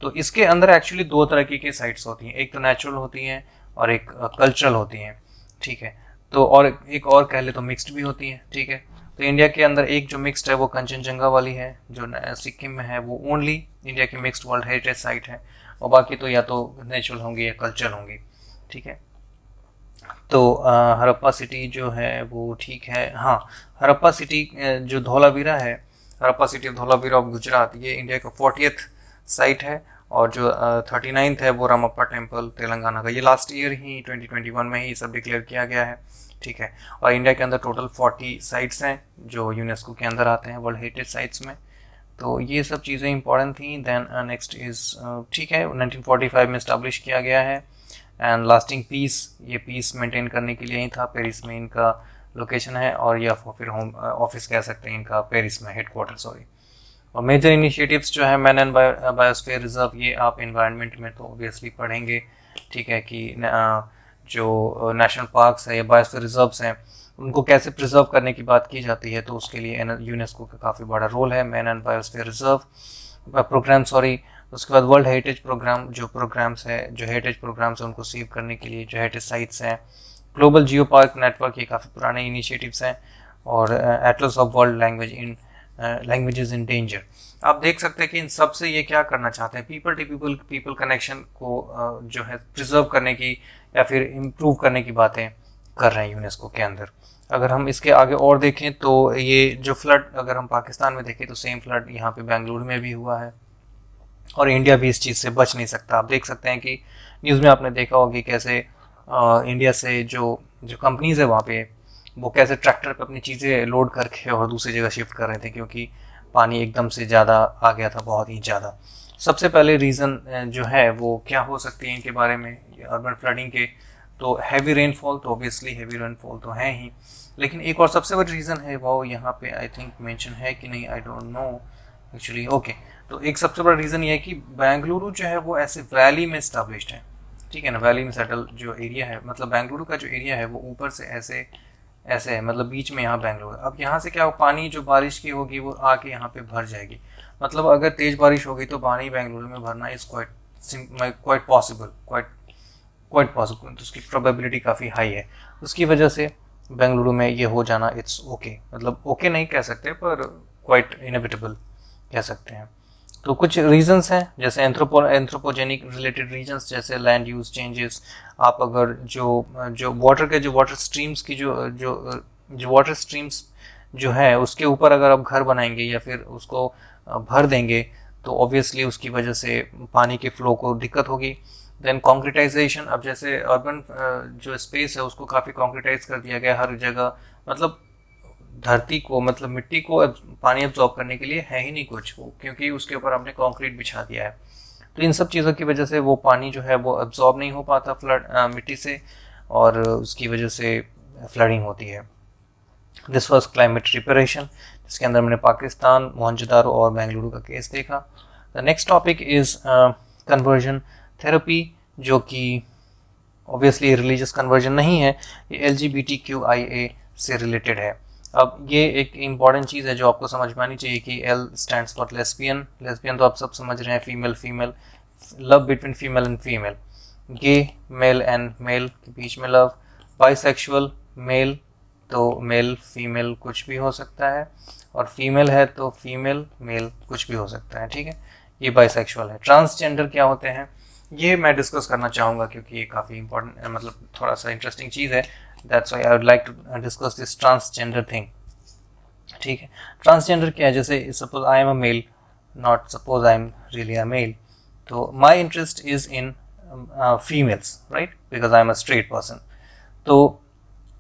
तो इसके अंदर एक्चुअली दो तरह की साइट्स होती हैं, एक तो नेचुरल होती हैं और एक कल्चरल होती हैं. ठीक है. तो और एक और कह ले तो मिक्स्ड भी होती हैं. ठीक है. तो इंडिया के अंदर एक जो मिक्स्ड है वो कंचनजंगा वाली है, जो सिक्किम में है, वो ओनली इंडिया की मिक्स्ड वर्ल्ड हेरिटेज साइट है. और बाकी तो या तो नेचुरल होंगी या कल्चरल होंगी. ठीक है. तो हड़प्पा सिटी जो है वो ठीक है. हाँ, हड़प्पा सिटी जो धोलावीरा है, Harappa city of Dholavira of Gujarat, ये इंडिया का 40th साइट है. और जो 39th है वो रामप्पा टेम्पल तेलंगाना का. ये लास्ट ईयर ही 2021 में ही सब डिक्लेयर किया गया है. ठीक है. और इंडिया के अंदर टोटल 40 साइट्स हैं जो यूनेस्को के अंदर आते हैं वर्ल्ड हेरिटेज साइट्स में. तो ये सब चीज़ें इंपॉर्टेंट थी. देन नेक्स्ट इज़ ठीक है, 1945 में इस्टाब्लिश किया गया है. एंड लास्टिंग पीस, ये पीस मेंटेन करने के लिए ही था, पेरिस में इनका लोकेशन है, और या फिर होम ऑफिस कह सकते हैं इनका, पेरिस में हेडक्वार्टर, सॉरी। और मेजर इनिशिएटिव्स जो है मैन एंड बायोस्फीयर रिजर्व, ये आप इन्वायरमेंट में तो ऑब्वियसली पढ़ेंगे, ठीक है, कि जो नेशनल पार्क्स है या बायोस्फीयर रिजर्व्स हैं उनको कैसे प्रिजर्व करने की बात की जाती है, तो उसके लिए यूनेस्को का काफ़ी बड़ा रोल है। Man and biosphere reserve program, sorry. उसके बाद वर्ल्ड हेरिटेज प्रोग्राम, जो प्रोग्राम्स है, जो हेरिटेज प्रोग्राम्स हैं उनको सेव करने के लिए, जो हेरिटेज साइट्स हैं। ग्लोबल जियो पार्क नेटवर्क, ये काफ़ी पुराने इनिशिएटिव्स हैं। और Atlas of world languages in danger. आप देख सकते हैं कि इन सब से ये क्या करना चाहते हैं, पीपल टू पीपल कनेक्शन को जो है प्रिजर्व करने की या फिर इम्प्रूव करने की बातें कर रहे हैं यूनेस्को के अंदर। अगर हम इसके आगे और देखें तो ये जो फ्लड, अगर हम पाकिस्तान में देखें तो सेम फ्लड यहाँ पे बेंगलुरु में भी हुआ है, और इंडिया भी इस चीज़ से बच नहीं सकता। आप देख सकते हैं कि न्यूज़ में आपने देखा होगा कैसे इंडिया से जो जो कंपनीज़ है वहाँ पे, वो कैसे ट्रैक्टर पे अपनी चीज़ें लोड करके और दूसरी जगह शिफ्ट कर रहे थे, क्योंकि पानी एकदम से ज़्यादा आ गया था, बहुत ही ज़्यादा। सबसे पहले रीज़न जो है वो क्या हो सकती है इनके बारे में, अर्बन फ्लडिंग के, तो हैवी रेनफॉल, तो ऑब्वियसली हैवी रेनफॉल तो है ही, लेकिन एक और सबसे बड़ी रीज़न है वो यहाँ पे आई थिंक मेंशन है कि नहीं, I don't know actually, okay. तो एक सबसे बड़ा रीज़न ये है कि बेंगलुरु जो है वो ऐसे वैली में स्टैब्लिश्ड है, ठीक है ना, वैली में सेटल जो एरिया है, मतलब बेंगलुरु का जो एरिया है वो ऊपर से ऐसे ऐसे है, मतलब बीच में यहाँ बेंगलुरु है। अब यहाँ से क्या हो, पानी जो बारिश की होगी वो आके यहाँ पे भर जाएगी, मतलब अगर तेज़ बारिश होगी तो पानी बेंगलुरु में भरना is quite possible, quite possible, तो उसकी प्रोबेबिलिटी काफ़ी हाई है। उसकी वजह से बेंगलुरु में ये हो जाना इट्स ओके, मतलब ओके नहीं कह सकते पर क्वाइट इनएविटेबल कह सकते हैं। तो कुछ रीजंस हैं, जैसे एंथ्रोपोजेनिक रिलेटेड रीजंस, जैसे लैंड यूज चेंजेस। आप अगर जो वाटर स्ट्रीम्स की जो वाटर स्ट्रीम्स जो है उसके ऊपर अगर आप घर बनाएंगे या फिर उसको भर देंगे तो ऑब्वियसली उसकी वजह से पानी के फ्लो को दिक्कत होगी। देन कॉन्क्रीटाइजेशन, अब जैसे अर्बन जो स्पेस है उसको काफ़ी कॉन्क्रीटाइज कर दिया गया हर जगह, मतलब धरती को, मतलब मिट्टी को पानी एब्जॉर्ब करने के लिए है ही नहीं कुछ, क्योंकि उसके ऊपर हमने कंक्रीट बिछा दिया है। तो इन सब चीज़ों की वजह से वो पानी जो है वो एब्जॉर्ब नहीं हो पाता मिट्टी से, और उसकी वजह से फ्लडिंग होती है। दिस वाज क्लाइमेट रिपेरेशन, जिसके अंदर मैंने पाकिस्तान, मोहनजोदारो और बेंगलुरु का केस देखा। The next topic is conversion therapy, जो कि ऑब्वियसली रिलीजियस कन्वर्जन नहीं है, ये LGBTQIA से रिलेटेड है। अब ये एक इम्पॉर्टेंट चीज़ है जो आपको समझ में आनी चाहिए कि L stands for lesbian, lesbian तो आप सब समझ रहे हैं, female, love between female and female. Gay, male and male के बीच में लव। बाइसेक्सुअल, मेल तो मेल फीमेल कुछ भी हो सकता है, और फीमेल है तो फीमेल मेल कुछ भी हो सकता है, ठीक है, ये बाइसेक्सुअल है। ट्रांसजेंडर क्या होते हैं ये मैं डिस्कस करना चाहूँगा, क्योंकि ये काफ़ी इंपॉर्टेंट, मतलब थोड़ा सा इंटरेस्टिंग चीज़ है। That's why I would like to discuss this transgender thing, ठीक है। ट्रांसजेंडर क्या है, जैसे suppose I am a male, not suppose I am really a male, तो my interest is in females, right, because I am a straight person. तो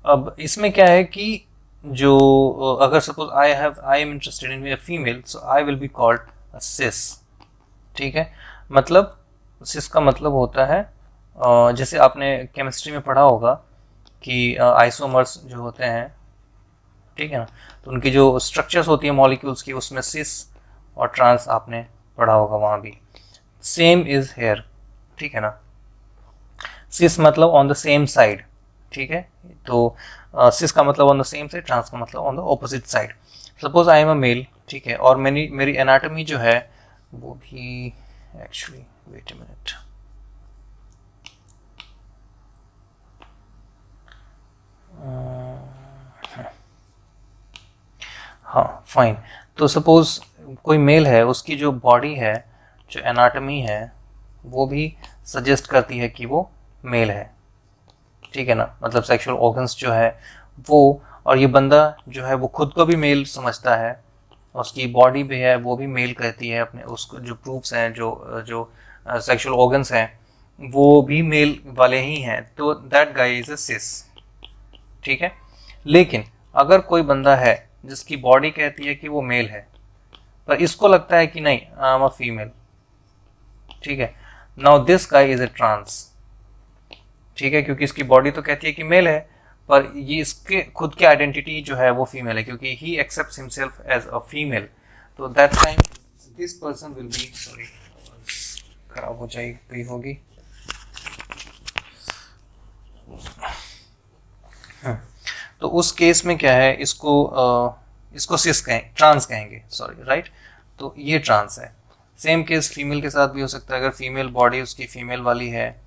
अब इसमें क्या है कि जो अगर suppose I am interested in female, so I will be called a cis, ठीक है। मतलब सिस का मतलब होता है जैसे आपने केमिस्ट्री में पढ़ा होगा कि आइसोमर्स जो होते हैं, ठीक है ना, तो उनकी जो स्ट्रक्चर्स होती है मॉलिक्यूल्स की, उसमें सिस और ट्रांस आपने पढ़ा होगा वहाँ भी। सेम इज हेयर, ठीक है ना, सिस मतलब ऑन द सेम साइड, ठीक है, तो सिस का मतलब on the same side, trans का मतलब on the opposite side. Suppose I am a male, ठीक है, और मेरी एनाटॉमी जो है वो भी एक्चुअली, वेट अ मिनट, हाँ फाइन। तो सपोज कोई मेल है, उसकी जो बॉडी है, जो एनाटॉमी है, वो भी सजेस्ट करती है कि वो मेल है, ठीक है ना, मतलब सेक्सुअल ऑर्गन्स जो है वो, और ये बंदा जो है वो खुद को भी मेल समझता है, उसकी बॉडी भी है वो भी मेल कहती है, अपने उसको जो प्रूफ्स हैं, जो जो सेक्सुअल ऑर्गन्स हैं वो भी मेल वाले ही हैं, तो that guy is a cis, ठीक है। लेकिन अगर कोई बंदा है जिसकी बॉडी कहती है कि वो मेल है, पर इसको लगता है कि नहीं आई एम अ फीमेल, ठीक है, now this guy is a trans, ठीक है, क्योंकि इसकी बॉडी तो कहती है कि मेल है, पर ये इसके खुद की आइडेंटिटी जो है वो फीमेल है, क्योंकि he accepts himself as a female. तो that time this person will be, sorry खराब हो जाएगी होगी, तो उस केस में क्या है, इसको सिस कहें, ट्रांस कहेंगे, सॉरी, राइट। तो ये ट्रांस है। सेम केस फीमेल के साथ भी हो सकता है, अगर फीमेल बॉडी उसकी फीमेल वाली है,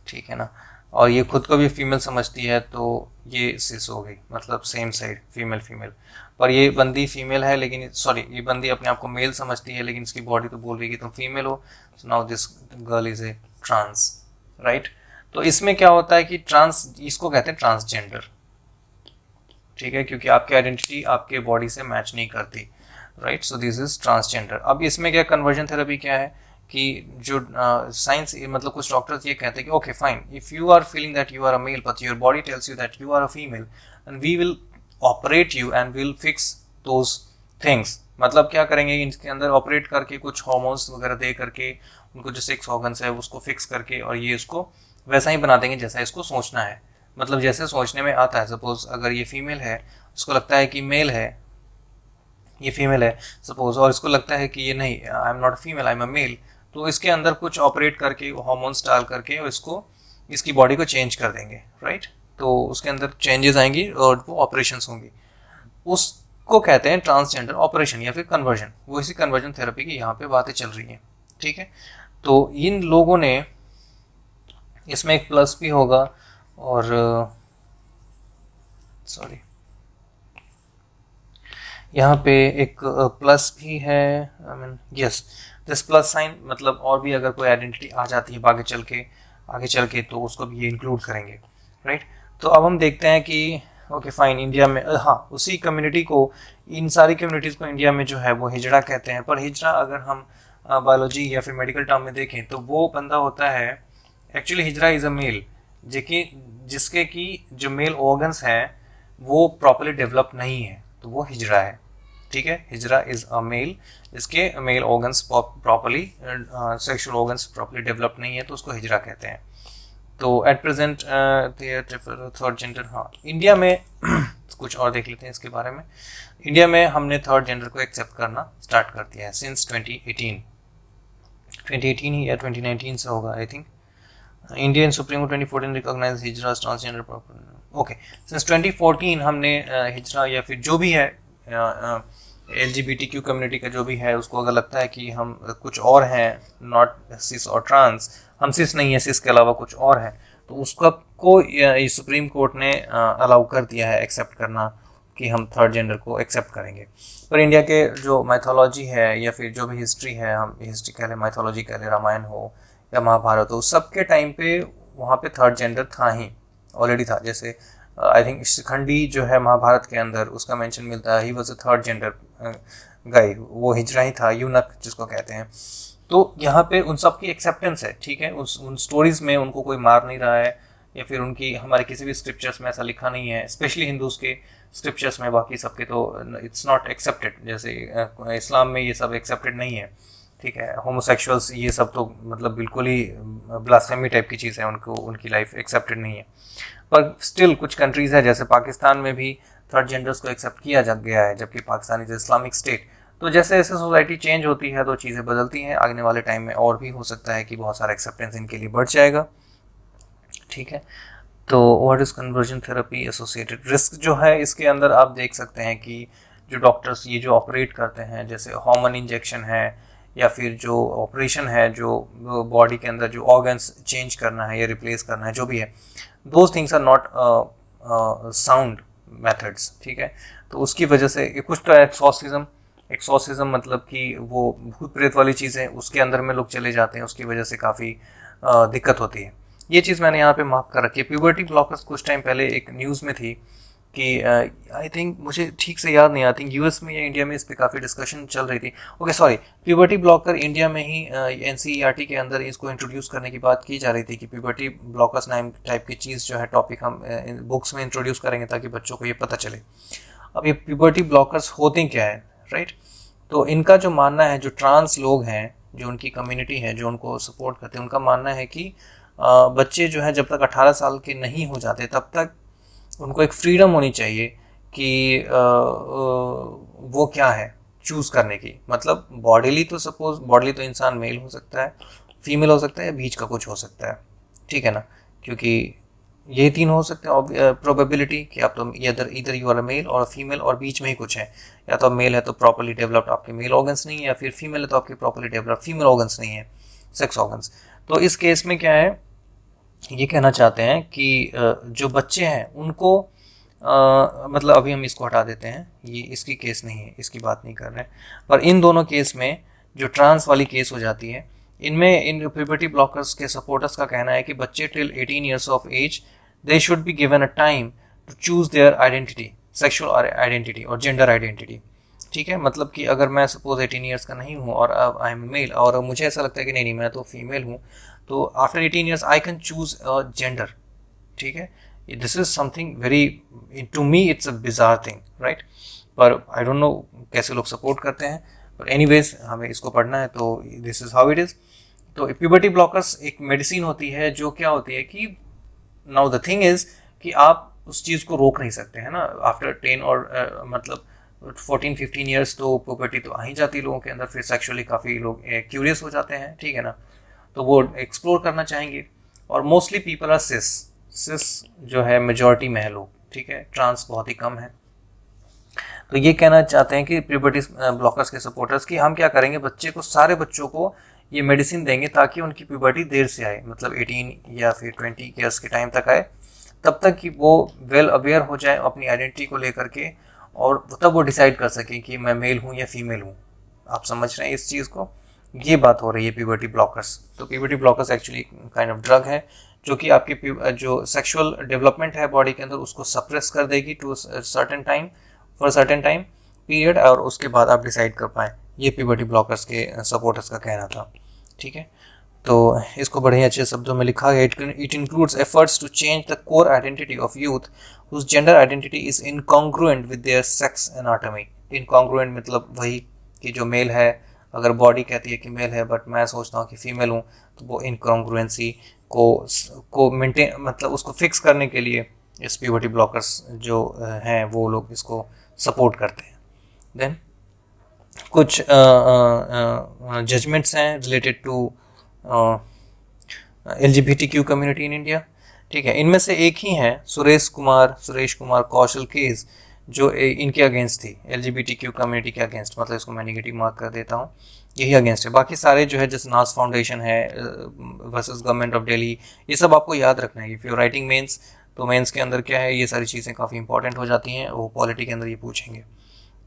ठीक है ना, और ये खुद को भी फीमेल समझती है, तो ये सिस हो गई, मतलब सेम साइड फीमेल फीमेल। पर ये बंदी फीमेल है, लेकिन सॉरी, ये बंदी अपने आप को मेल समझती है, लेकिन इसकी बॉडी तो बोल रही है कि तुम फीमेल हो, so now this girl is a trans, right. तो इसमें क्या होता है कि ट्रांस, इसको कहते हैं ट्रांसजेंडर, ठीक है, क्योंकि आपकी आइडेंटिटी आपके बॉडी से मैच नहीं करती, right. So this is transgender. अब इसमें क्या कन्वर्जन थेरेपी क्या है कि जो साइंस मतलब कुछ डॉक्टर्स ये कहते हैं कि okay fine, if you are feeling that you are a male but your body tells you that you are a female, and we will operate you and will fix those things. मतलब क्या करेंगे, इनके अंदर operate करके कुछ hormones वगैरह दे करके उनको जो 6 ऑर्गन्स है उसको फिक्स करके, और ये इसको वैसा ही बना देंगे जैसा इसको सोचना है, मतलब जैसे सोचने में आता है। सपोज अगर ये फीमेल है, उसको लगता है कि मेल है, ये फीमेल है सपोज, और इसको लगता है कि ये नहीं, I am not female, I am a male, तो इसके अंदर कुछ ऑपरेट करके हार्मोन्स डाल करके इसको, इसकी बॉडी को चेंज कर देंगे, राइट। तो उसके अंदर चेंजेस आएंगी और वो ऑपरेशंस होंगी, उसको कहते हैं ट्रांसजेंडर ऑपरेशन या फिर कन्वर्जन। वो इसी कन्वर्जन थेरेपी की यहाँ पे बातें चल रही हैं, ठीक है। तो इन लोगों ने, इसमें एक प्लस भी होगा, और सॉरी यहाँ पे एक प्लस भी है, I mean yes, this plus sign, मतलब और भी अगर कोई आइडेंटिटी आ जाती है आगे चल के तो उसको भी ये इंक्लूड करेंगे, राइट। तो अब हम देखते हैं कि ओके फाइन, इंडिया में हाँ, उसी कम्युनिटी को, इन सारी कम्युनिटीज़ को इंडिया में जो है वो हिजड़ा कहते हैं। पर हिजड़ा अगर हम बायोलॉजी या फिर मेडिकल टर्म में देखें तो वो बंदा होता है, एक्चुअली हिजड़ा इज़ अ मेल जिसके की जो मेल ऑर्गन्स हैं वो प्रॉपरली डेवलप नहीं है, तो वो हिजड़ा है, ठीक है। हिजड़ा इज अ मेल जिसके male organs properly, sexual organs properly develop नहीं है, तो उसको हिजड़ा कहते हैं। तो एट प्रेजेंट थर्ड जेंडर, हाँ इंडिया में कुछ और देख लेते हैं इसके बारे में। इंडिया में हमने थर्ड जेंडर को एक्सेप्ट करना स्टार्ट कर दिया है सिंस 2018 ही या 2019 से होगा I think. Indian Supreme Court 2014 recognize hijra transgender proper, okay. Since 2014 हमने हिजरा या फिर जो भी है LGBTQ कम्युनिटी का जो भी है, उसको अगर लगता है कि हम कुछ और हैं, नॉट सिस और ट्रांस, हम सिस नहीं है, सिस के अलावा कुछ और है, तो उसका को सुप्रीम कोर्ट ने अलाउ कर दिया है एक्सेप्ट करना कि हम थर्ड जेंडर को एक्सेप्ट करेंगे। पर इंडिया के जो माइथोलॉजी है या फिर जो भी हिस्ट्री है, हम हिस्ट्री कह लें, माइथोलॉजी कह लें, रामायण हो या महाभारत हो, सबके टाइम पे वहाँ पे थर्ड जेंडर था ही, ऑलरेडी था। जैसे आई थिंक शिखंडी जो है महाभारत के अंदर, उसका मेंशन मिलता है, he was a third gender guy, वो हिजड़ा ही था, यूनक जिसको कहते हैं। तो यहाँ पे उन सब की एक्सेप्टेंस है, ठीक है, उन स्टोरीज में उनको कोई मार नहीं रहा है, या फिर उनकी हमारे किसी भी स्क्रिप्चर्स में ऐसा लिखा नहीं है, स्पेशली हिंदूज के स्क्रिप्चर्स में, बाकी सबके तो इट्स नॉट एक्सेप्टेड। जैसे इस्लाम में ये सब एक्सेप्टेड नहीं है, ठीक है। होमोसेक्सुअल्स ये सब तो मतलब बिल्कुल ही ब्लास्फेमी टाइप की चीज़ है, उनको उनकी लाइफ एक्सेप्टेड नहीं है। पर स्टिल कुछ कंट्रीज़ है, जैसे पाकिस्तान में भी थर्ड जेंडर्स को एक्सेप्ट किया जा गया है, जबकि पाकिस्तान इज इस्लामिक स्टेट। तो जैसे जैसे सोसाइटी चेंज होती है तो चीज़ें बदलती हैं, आने वाले टाइम में और भी हो सकता है कि बहुत सारा एक्सेप्टेंस इनके लिए बढ़ जाएगा, ठीक है। तो what is conversion therapy associated risk जो है, इसके अंदर आप देख सकते हैं कि जो डॉक्टर्स ये जो ऑपरेट करते हैं, जैसे हार्मोन इंजेक्शन है या फिर जो ऑपरेशन है, जो बॉडी के अंदर जो ऑर्गन्स चेंज करना है या रिप्लेस करना है, जो भी है, those things are not sound methods, ठीक है। तो उसकी वजह से कुछ तो एक्सॉर्सिज्म मतलब कि वो भूत प्रेत वाली चीज़ें उसके अंदर में लोग चले जाते हैं, उसकी वजह से काफ़ी दिक्कत होती है। ये चीज़ मैंने यहाँ पे मार्क कर रखी है। प्यूबर्टी ब्लॉकर्स कुछ टाइम पहले एक न्यूज़ में थी कि आई थिंक, मुझे ठीक से याद नहीं, आई थिंक यूएस में या इंडिया में इस पर काफ़ी डिस्कशन चल रही थी। Okay sorry, puberty blocker India में ही NCERT के अंदर इसको इंट्रोड्यूस करने की बात की जा रही थी कि प्यूबर्टी ब्लॉकर्स नाम टाइप की चीज़ जो है, टॉपिक हम बुक्स में इंट्रोड्यूस करेंगे ताकि बच्चों को ये पता चले। अब ये प्यूबर्टी ब्लॉकर्स होते क्या है, राइट। तो इनका जो मानना है, जो ट्रांस लोग हैं, जो उनकी कम्युनिटी है, जो उनको सपोर्ट करते हैं, उनका मानना है कि बच्चे जो है जब तक 18 साल के नहीं हो जाते तब तक उनको एक फ्रीडम होनी चाहिए कि वो क्या है चूज़ करने की। मतलब बॉडीली तो इंसान मेल हो सकता है, फीमेल हो सकता है, या बीच का कुछ हो सकता है, ठीक है ना, क्योंकि ये तीन हो सकते हैं प्रोबेबिलिटी कि आप तो इधर यू आर अ मेल और फीमेल, और बीच में ही कुछ है, या तो मेल है तो प्रॉपर्ली डेवलप्ड आपके मेल ऑर्गन्स नहीं है, या फिर फीमेल है तो आपके प्रॉपर्ली डेवलप्ड फीमेल ऑर्गन्स नहीं है, सेक्स ऑर्गन्स। तो इस केस में क्या है, ये कहना चाहते हैं कि जो बच्चे हैं उनको मतलब अभी हम इसको हटा देते हैं, ये इसकी केस नहीं है, इसकी बात नहीं कर रहे हैं, पर इन दोनों केस में जो ट्रांस वाली केस हो जाती है, इनमें इन प्यूबर्टी ब्लॉकर्स के सपोर्टर्स का कहना है कि बच्चे till 18 years of age they should be given a time to choose their identity, sexual identity और जेंडर आइडेंटिटी। ठीक है, मतलब कि अगर मैं सपोज 18 ईयर्स का नहीं हूँ और अब आई एम मेल और मुझे ऐसा लगता है कि नहीं मैं तो फीमेल हूँ, तो after 18 years I can choose a gender. ठीक है, this is something very, to me it's a bizarre thing, right. पर आई डोंट नो कैसे लोग सपोर्ट करते हैं, पर एनीवेज हमें इसको पढ़ना है, तो this is how it is. तो प्यूबर्टी ब्लॉकर्स एक मेडिसिन होती है जो क्या होती है कि नाउ द थिंग इज कि आप उस चीज़ को रोक नहीं सकते हैं ना, आफ्टर 10 और मतलब 14-15 ईयर्स तो प्यूबर्टी तो आ ही जाती है लोगों के अंदर, फिर सेक्सुअली काफ़ी लोग क्यूरियस हो जाते हैं, ठीक है ना, तो वो एक्सप्लोर करना चाहेंगे। और मोस्टली पीपल आर सिस जो है मेजॉरिटी में है लोग, ठीक है, ट्रांस बहुत ही कम है। तो ये कहना चाहते हैं कि प्यूबर्टी ब्लॉकर्स के सपोर्टर्स कि हम क्या करेंगे, बच्चे को, सारे बच्चों को ये मेडिसिन देंगे ताकि उनकी प्यूबर्टी देर से आए, मतलब 18 या फिर 20 ईयर्स के टाइम तक आए, तब तक कि वो वेल अवेयर हो जाए अपनी आइडेंटिटी को लेकर के, और तब वो डिसाइड कर सके कि मैं मेल हूँ या फीमेल हूँ। आप समझ रहे हैं इस चीज़ को, ये बात हो रही है प्यूबर्टी ब्लॉकर्स। तो puberty blockers actually kind of drug है जो कि आपकी जो सेक्सुअल डेवलपमेंट है बॉडी के अंदर उसको सप्रेस कर देगी to certain time, for certain time period, और उसके बाद आप डिसाइड कर पाएँ। ये प्यूबर्टी ब्लॉकर्स के सपोर्टर्स का कहना था, ठीक है। तो इसको बड़े अच्छे शब्दों में लिखा है, it includes efforts to change the core identity of youth whose gender identity is incongruent with their sex anatomy. Incongruent मतलब वही कि जो मेल है, अगर बॉडी कहती है कि मेल है बट मैं सोचता हूँ कि फीमेल हूँ, तो वो इनकॉन्ग्रुएंसी को मेंटेन, मतलब उसको फिक्स करने के लिए इस प्यूबर्टी ब्लॉकर्स जो हैं वो लोग इसको सपोर्ट करते हैं। देन कुछ जजमेंट्स हैं related to LGBTQ community in India, ठीक है। इनमें से एक ही है सुरेश कुमार कौशल केस, जो इनके अगेंस्ट थी, LGBTQ कम्युनिटी के अगेंस्ट, मतलब इसको मैं नेगेटिव मार्क कर देता हूँ, यही अगेंस्ट है। बाकी सारे जो है जैसे नास फाउंडेशन है वर्सेस गवर्नमेंट ऑफ दिल्ली, ये सब आपको याद रखना है। इफ़ यू राइटिंग मेंस, तो मेंस के अंदर क्या है, ये सारी चीज़ें काफ़ी इंपॉर्टेंट हो जाती हैं, वो पॉलिटी के अंदर ये पूछेंगे,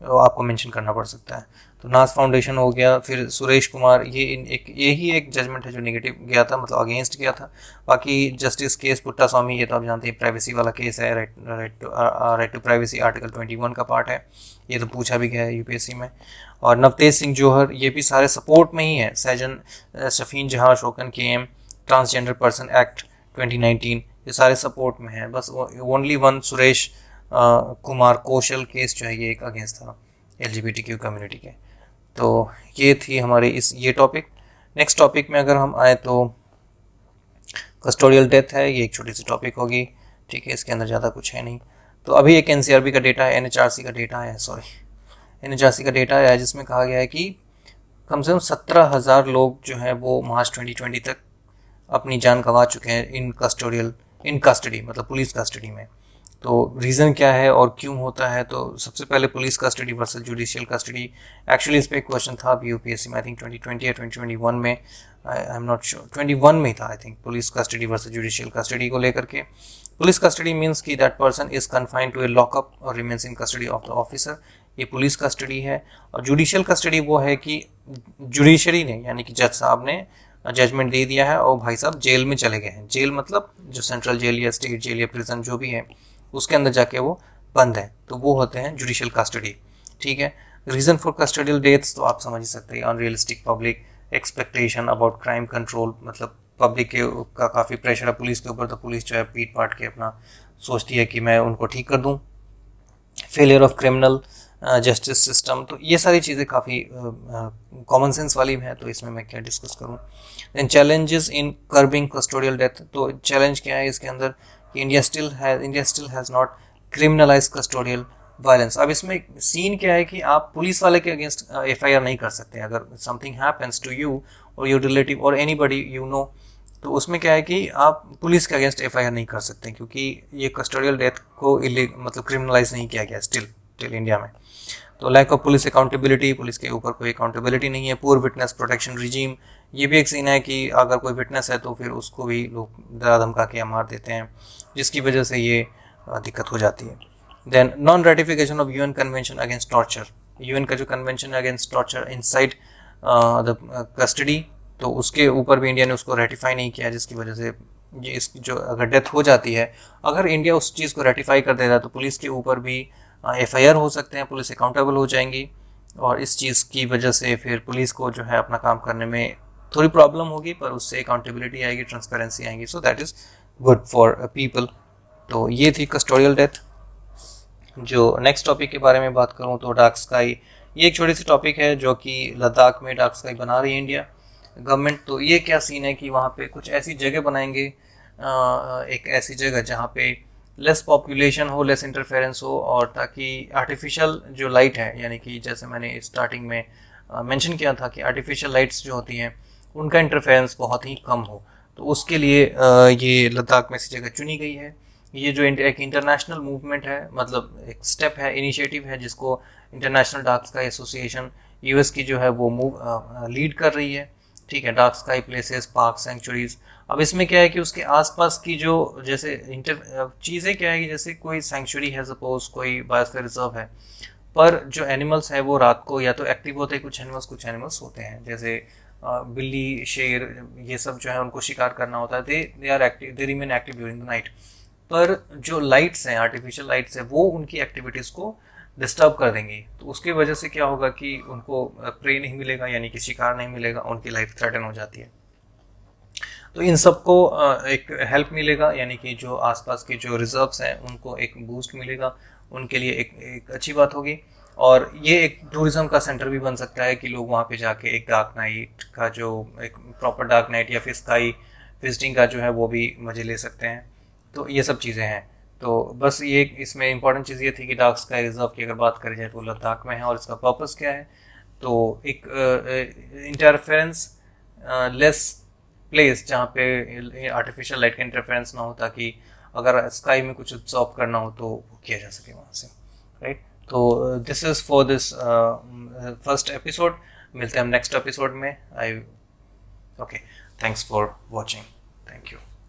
वो आपको मेंशन करना पड़ सकता है। तो नास फाउंडेशन हो गया, फिर सुरेश कुमार, यही एक जजमेंट है जो नेगेटिव गया था, मतलब अगेंस्ट गया था। बाकी जस्टिस केस पुट्टा स्वामी, ये तो आप जानते हैं प्राइवेसी वाला केस है, राइट टू प्राइवेसी आर्टिकल 21 का पार्ट है, ये तो पूछा भी गया है यूपीएससी में। और नवतेज सिंह जौहर, ये भी सारे सपोर्ट में ही है। सैजन शफीन जहां शोकन KM ट्रांसजेंडर पर्सन एक्ट 2019, ये सारे सपोर्ट में है। बस ओनली वन सुरेश कुमार कौशल केस जो है ये एक अगेंस्ट था LGBTQ कम्युनिटी के। तो ये थी हमारी ये टॉपिक। नेक्स्ट टॉपिक में अगर हम आए तो कस्टोडियल डेथ है, ये एक छोटी सी टॉपिक होगी, ठीक है, इसके अंदर ज़्यादा कुछ है नहीं। तो अभी एक NCRB का डेटा है, NHRC का डेटा है, NHRC का डेटा है जिसमें कहा गया है कि कम से कम 17,000 लोग जो है वो मार्च 2020 तक अपनी जान गंवा चुके हैं इन कस्टडी, मतलब पुलिस कस्टडी में। तो रीज़न क्या है और क्यों होता है, तो सबसे पहले police custody versus judicial custody. Actually इस पर एक क्वेश्चन था भी यूपीएससी में, आई थिंक 2020 या 2021 में, आई एम नॉट श्योर, 21 में था I think, police custody versus judicial custody को लेकर के। पुलिस कस्टडी मीन्स कि that person is confined to a lockup और remains in custody of the officer, ये पुलिस कस्टडी है। और जुडिशियल कस्टडी वो है कि जुडिशरी ने, यानी कि जज साहब ने जजमेंट दे दिया है और भाई साहब जेल में चले गए हैं। जेल मतलब जो सेंट्रल जेल या स्टेट जेल या प्रिजन जो भी है उसके अंदर जाके वो बंद है, तो वो होते हैं जुडिशियल कस्टडी, ठीक है। रीज़न फॉर कस्टडियल डेथ्स तो आप समझ ही सकते हैं, unrealistic public expectation about crime control, मतलब पब्लिक का काफ़ी प्रेशर है पुलिस के ऊपर, तो पुलिस जो है पीट पाट के अपना सोचती है कि मैं उनको ठीक कर दूँ। Failure of criminal justice system, तो ये सारी चीज़ें काफ़ी कॉमन सेंस वाली हैं, तो इसमें मैं क्या डिस्कस करूँ। Then challenges in curbing custodial death, तो चैलेंज क्या है इसके अंदर कि India still has not criminalize custodial violence. अब इसमें सीन क्या है कि आप पुलिस वाले के अगेंस्ट एफआईआर नहीं कर सकते। अगर समथिंग हैपेंस टू यू और योर रिलेटिव और एनीबडी यू नो, तो उसमें क्या है कि आप पुलिस के अगेंस्ट एफआईआर नहीं कर सकते, क्योंकि ये कस्टोडियल डेथ को मतलब क्रिमिनलाइज नहीं किया गया स्टिल इंडिया में। तो lack of police accountability, police के ऊपर कोई अकाउंटेबिलिटी नहीं है। पूर विटनेस प्रोटेक्शन रिजीम, ये भी एक सीन है कि अगर कोई विटनेस है तो फिर उसको भी लोग डरा धमका के मार देते हैं, जिसकी वजह से ये दिक्कत हो जाती है। Then non ratification of UN convention against torture, UN का जो convention against torture inside the custody, तो उसके ऊपर भी इंडिया ने उसको रेटिफाई नहीं किया, जिसकी वजह से ये इस जो अगर डेथ हो जाती है, अगर इंडिया उस चीज़ को रेटिफाई कर देता है तो पुलिस के ऊपर भी एफआईआर हो सकते हैं, पुलिस अकाउंटेबल हो जाएंगी, और इस चीज़ की वजह से फिर पुलिस को जो है अपना काम करने में थोड़ी प्रॉब्लम होगी, पर उससे अकाउंटेबिलिटी आएगी, ट्रांसपेरेंसी आएगी, so that is good for people. तो ये थी कस्टोडियल डेथ। जो नेक्स्ट टॉपिक के बारे में बात करूँ तो डार्क स्काई, ये एक छोटी सी टॉपिक है जो कि लद्दाख में डार्क स्काई बना रही है इंडिया गवर्नमेंट। तो ये क्या सीन है कि वहाँ पे कुछ ऐसी जगह बनाएंगे, एक ऐसी जगह जहाँ पे लेस पॉपुलेशन हो, लेस इंटरफेरेंस हो, और ताकि आर्टिफिशियल जो लाइट है, यानी कि जैसे मैंने स्टार्टिंग में मेंशन किया था कि आर्टिफिशियल लाइट्स जो होती हैं उनका इंटरफेरेंस बहुत ही कम हो, तो उसके लिए ये लद्दाख में ऐसी जगह चुनी गई है। ये जो एक इंटरनेशनल मूवमेंट है, मतलब एक स्टेप है, इनिशिएटिव है, जिसको international dark sky association US की जो है वो लीड कर रही है। ठीक है, dark sky places, park, sanctuaries. अब इसमें क्या है कि उसके आसपास की जो जैसे चीज़ें क्या है कि जैसे कोई सेंचुरी है, सपोज कोई बायोस्फीयर रिजर्व है, पर जो एनिमल्स है वो रात को या तो एक्टिव होते हैं, कुछ एनिमल्स होते हैं जैसे बिल्ली, शेर, ये सब जो है उनको शिकार करना होता है, they are active, they remain active during the night. पर जो लाइट्स हैं, आर्टिफिशियल लाइट्स हैं, वो उनकी एक्टिविटीज़ को डिस्टर्ब कर देंगी, तो उसकी वजह से क्या होगा कि उनको प्रे नहीं मिलेगा, यानी कि शिकार नहीं मिलेगा, उनकी लाइफ थ्रेटन हो जाती है। तो इन सबको एक हेल्प मिलेगा, यानी कि जो आसपास के जो रिजर्व्स हैं उनको एक बूस्ट मिलेगा, उनके लिए एक अच्छी बात होगी। और ये एक टूरिज्म का सेंटर भी बन सकता है कि लोग वहाँ पे जाके एक डार्क नाइट का जो एक प्रॉपर डार्क नाइट या फिर स्काई विजिटिंग का जो है वो भी मज़े ले सकते हैं। तो ये सब चीज़ें हैं। तो बस ये इसमें इंपॉर्टेंट चीज़ ये थी कि डार्क स्काई रिजर्व की अगर बात करी जाए तो लद्दाख में है, और इसका पर्पस क्या है। तो एक इंटरफेरेंस लेस प्लेस जहाँ पे आर्टिफिशियल लाइट का इंटरफेरेंस ना हो, ताकि अगर स्काई में कुछ ऑब्जॉर्व करना हो तो वो किया जा सके वहाँ से, राइट। तो this is for this first episode. मिलते हैं हम नेक्स्ट एपिसोड में। Okay, thanks for watching, thank you.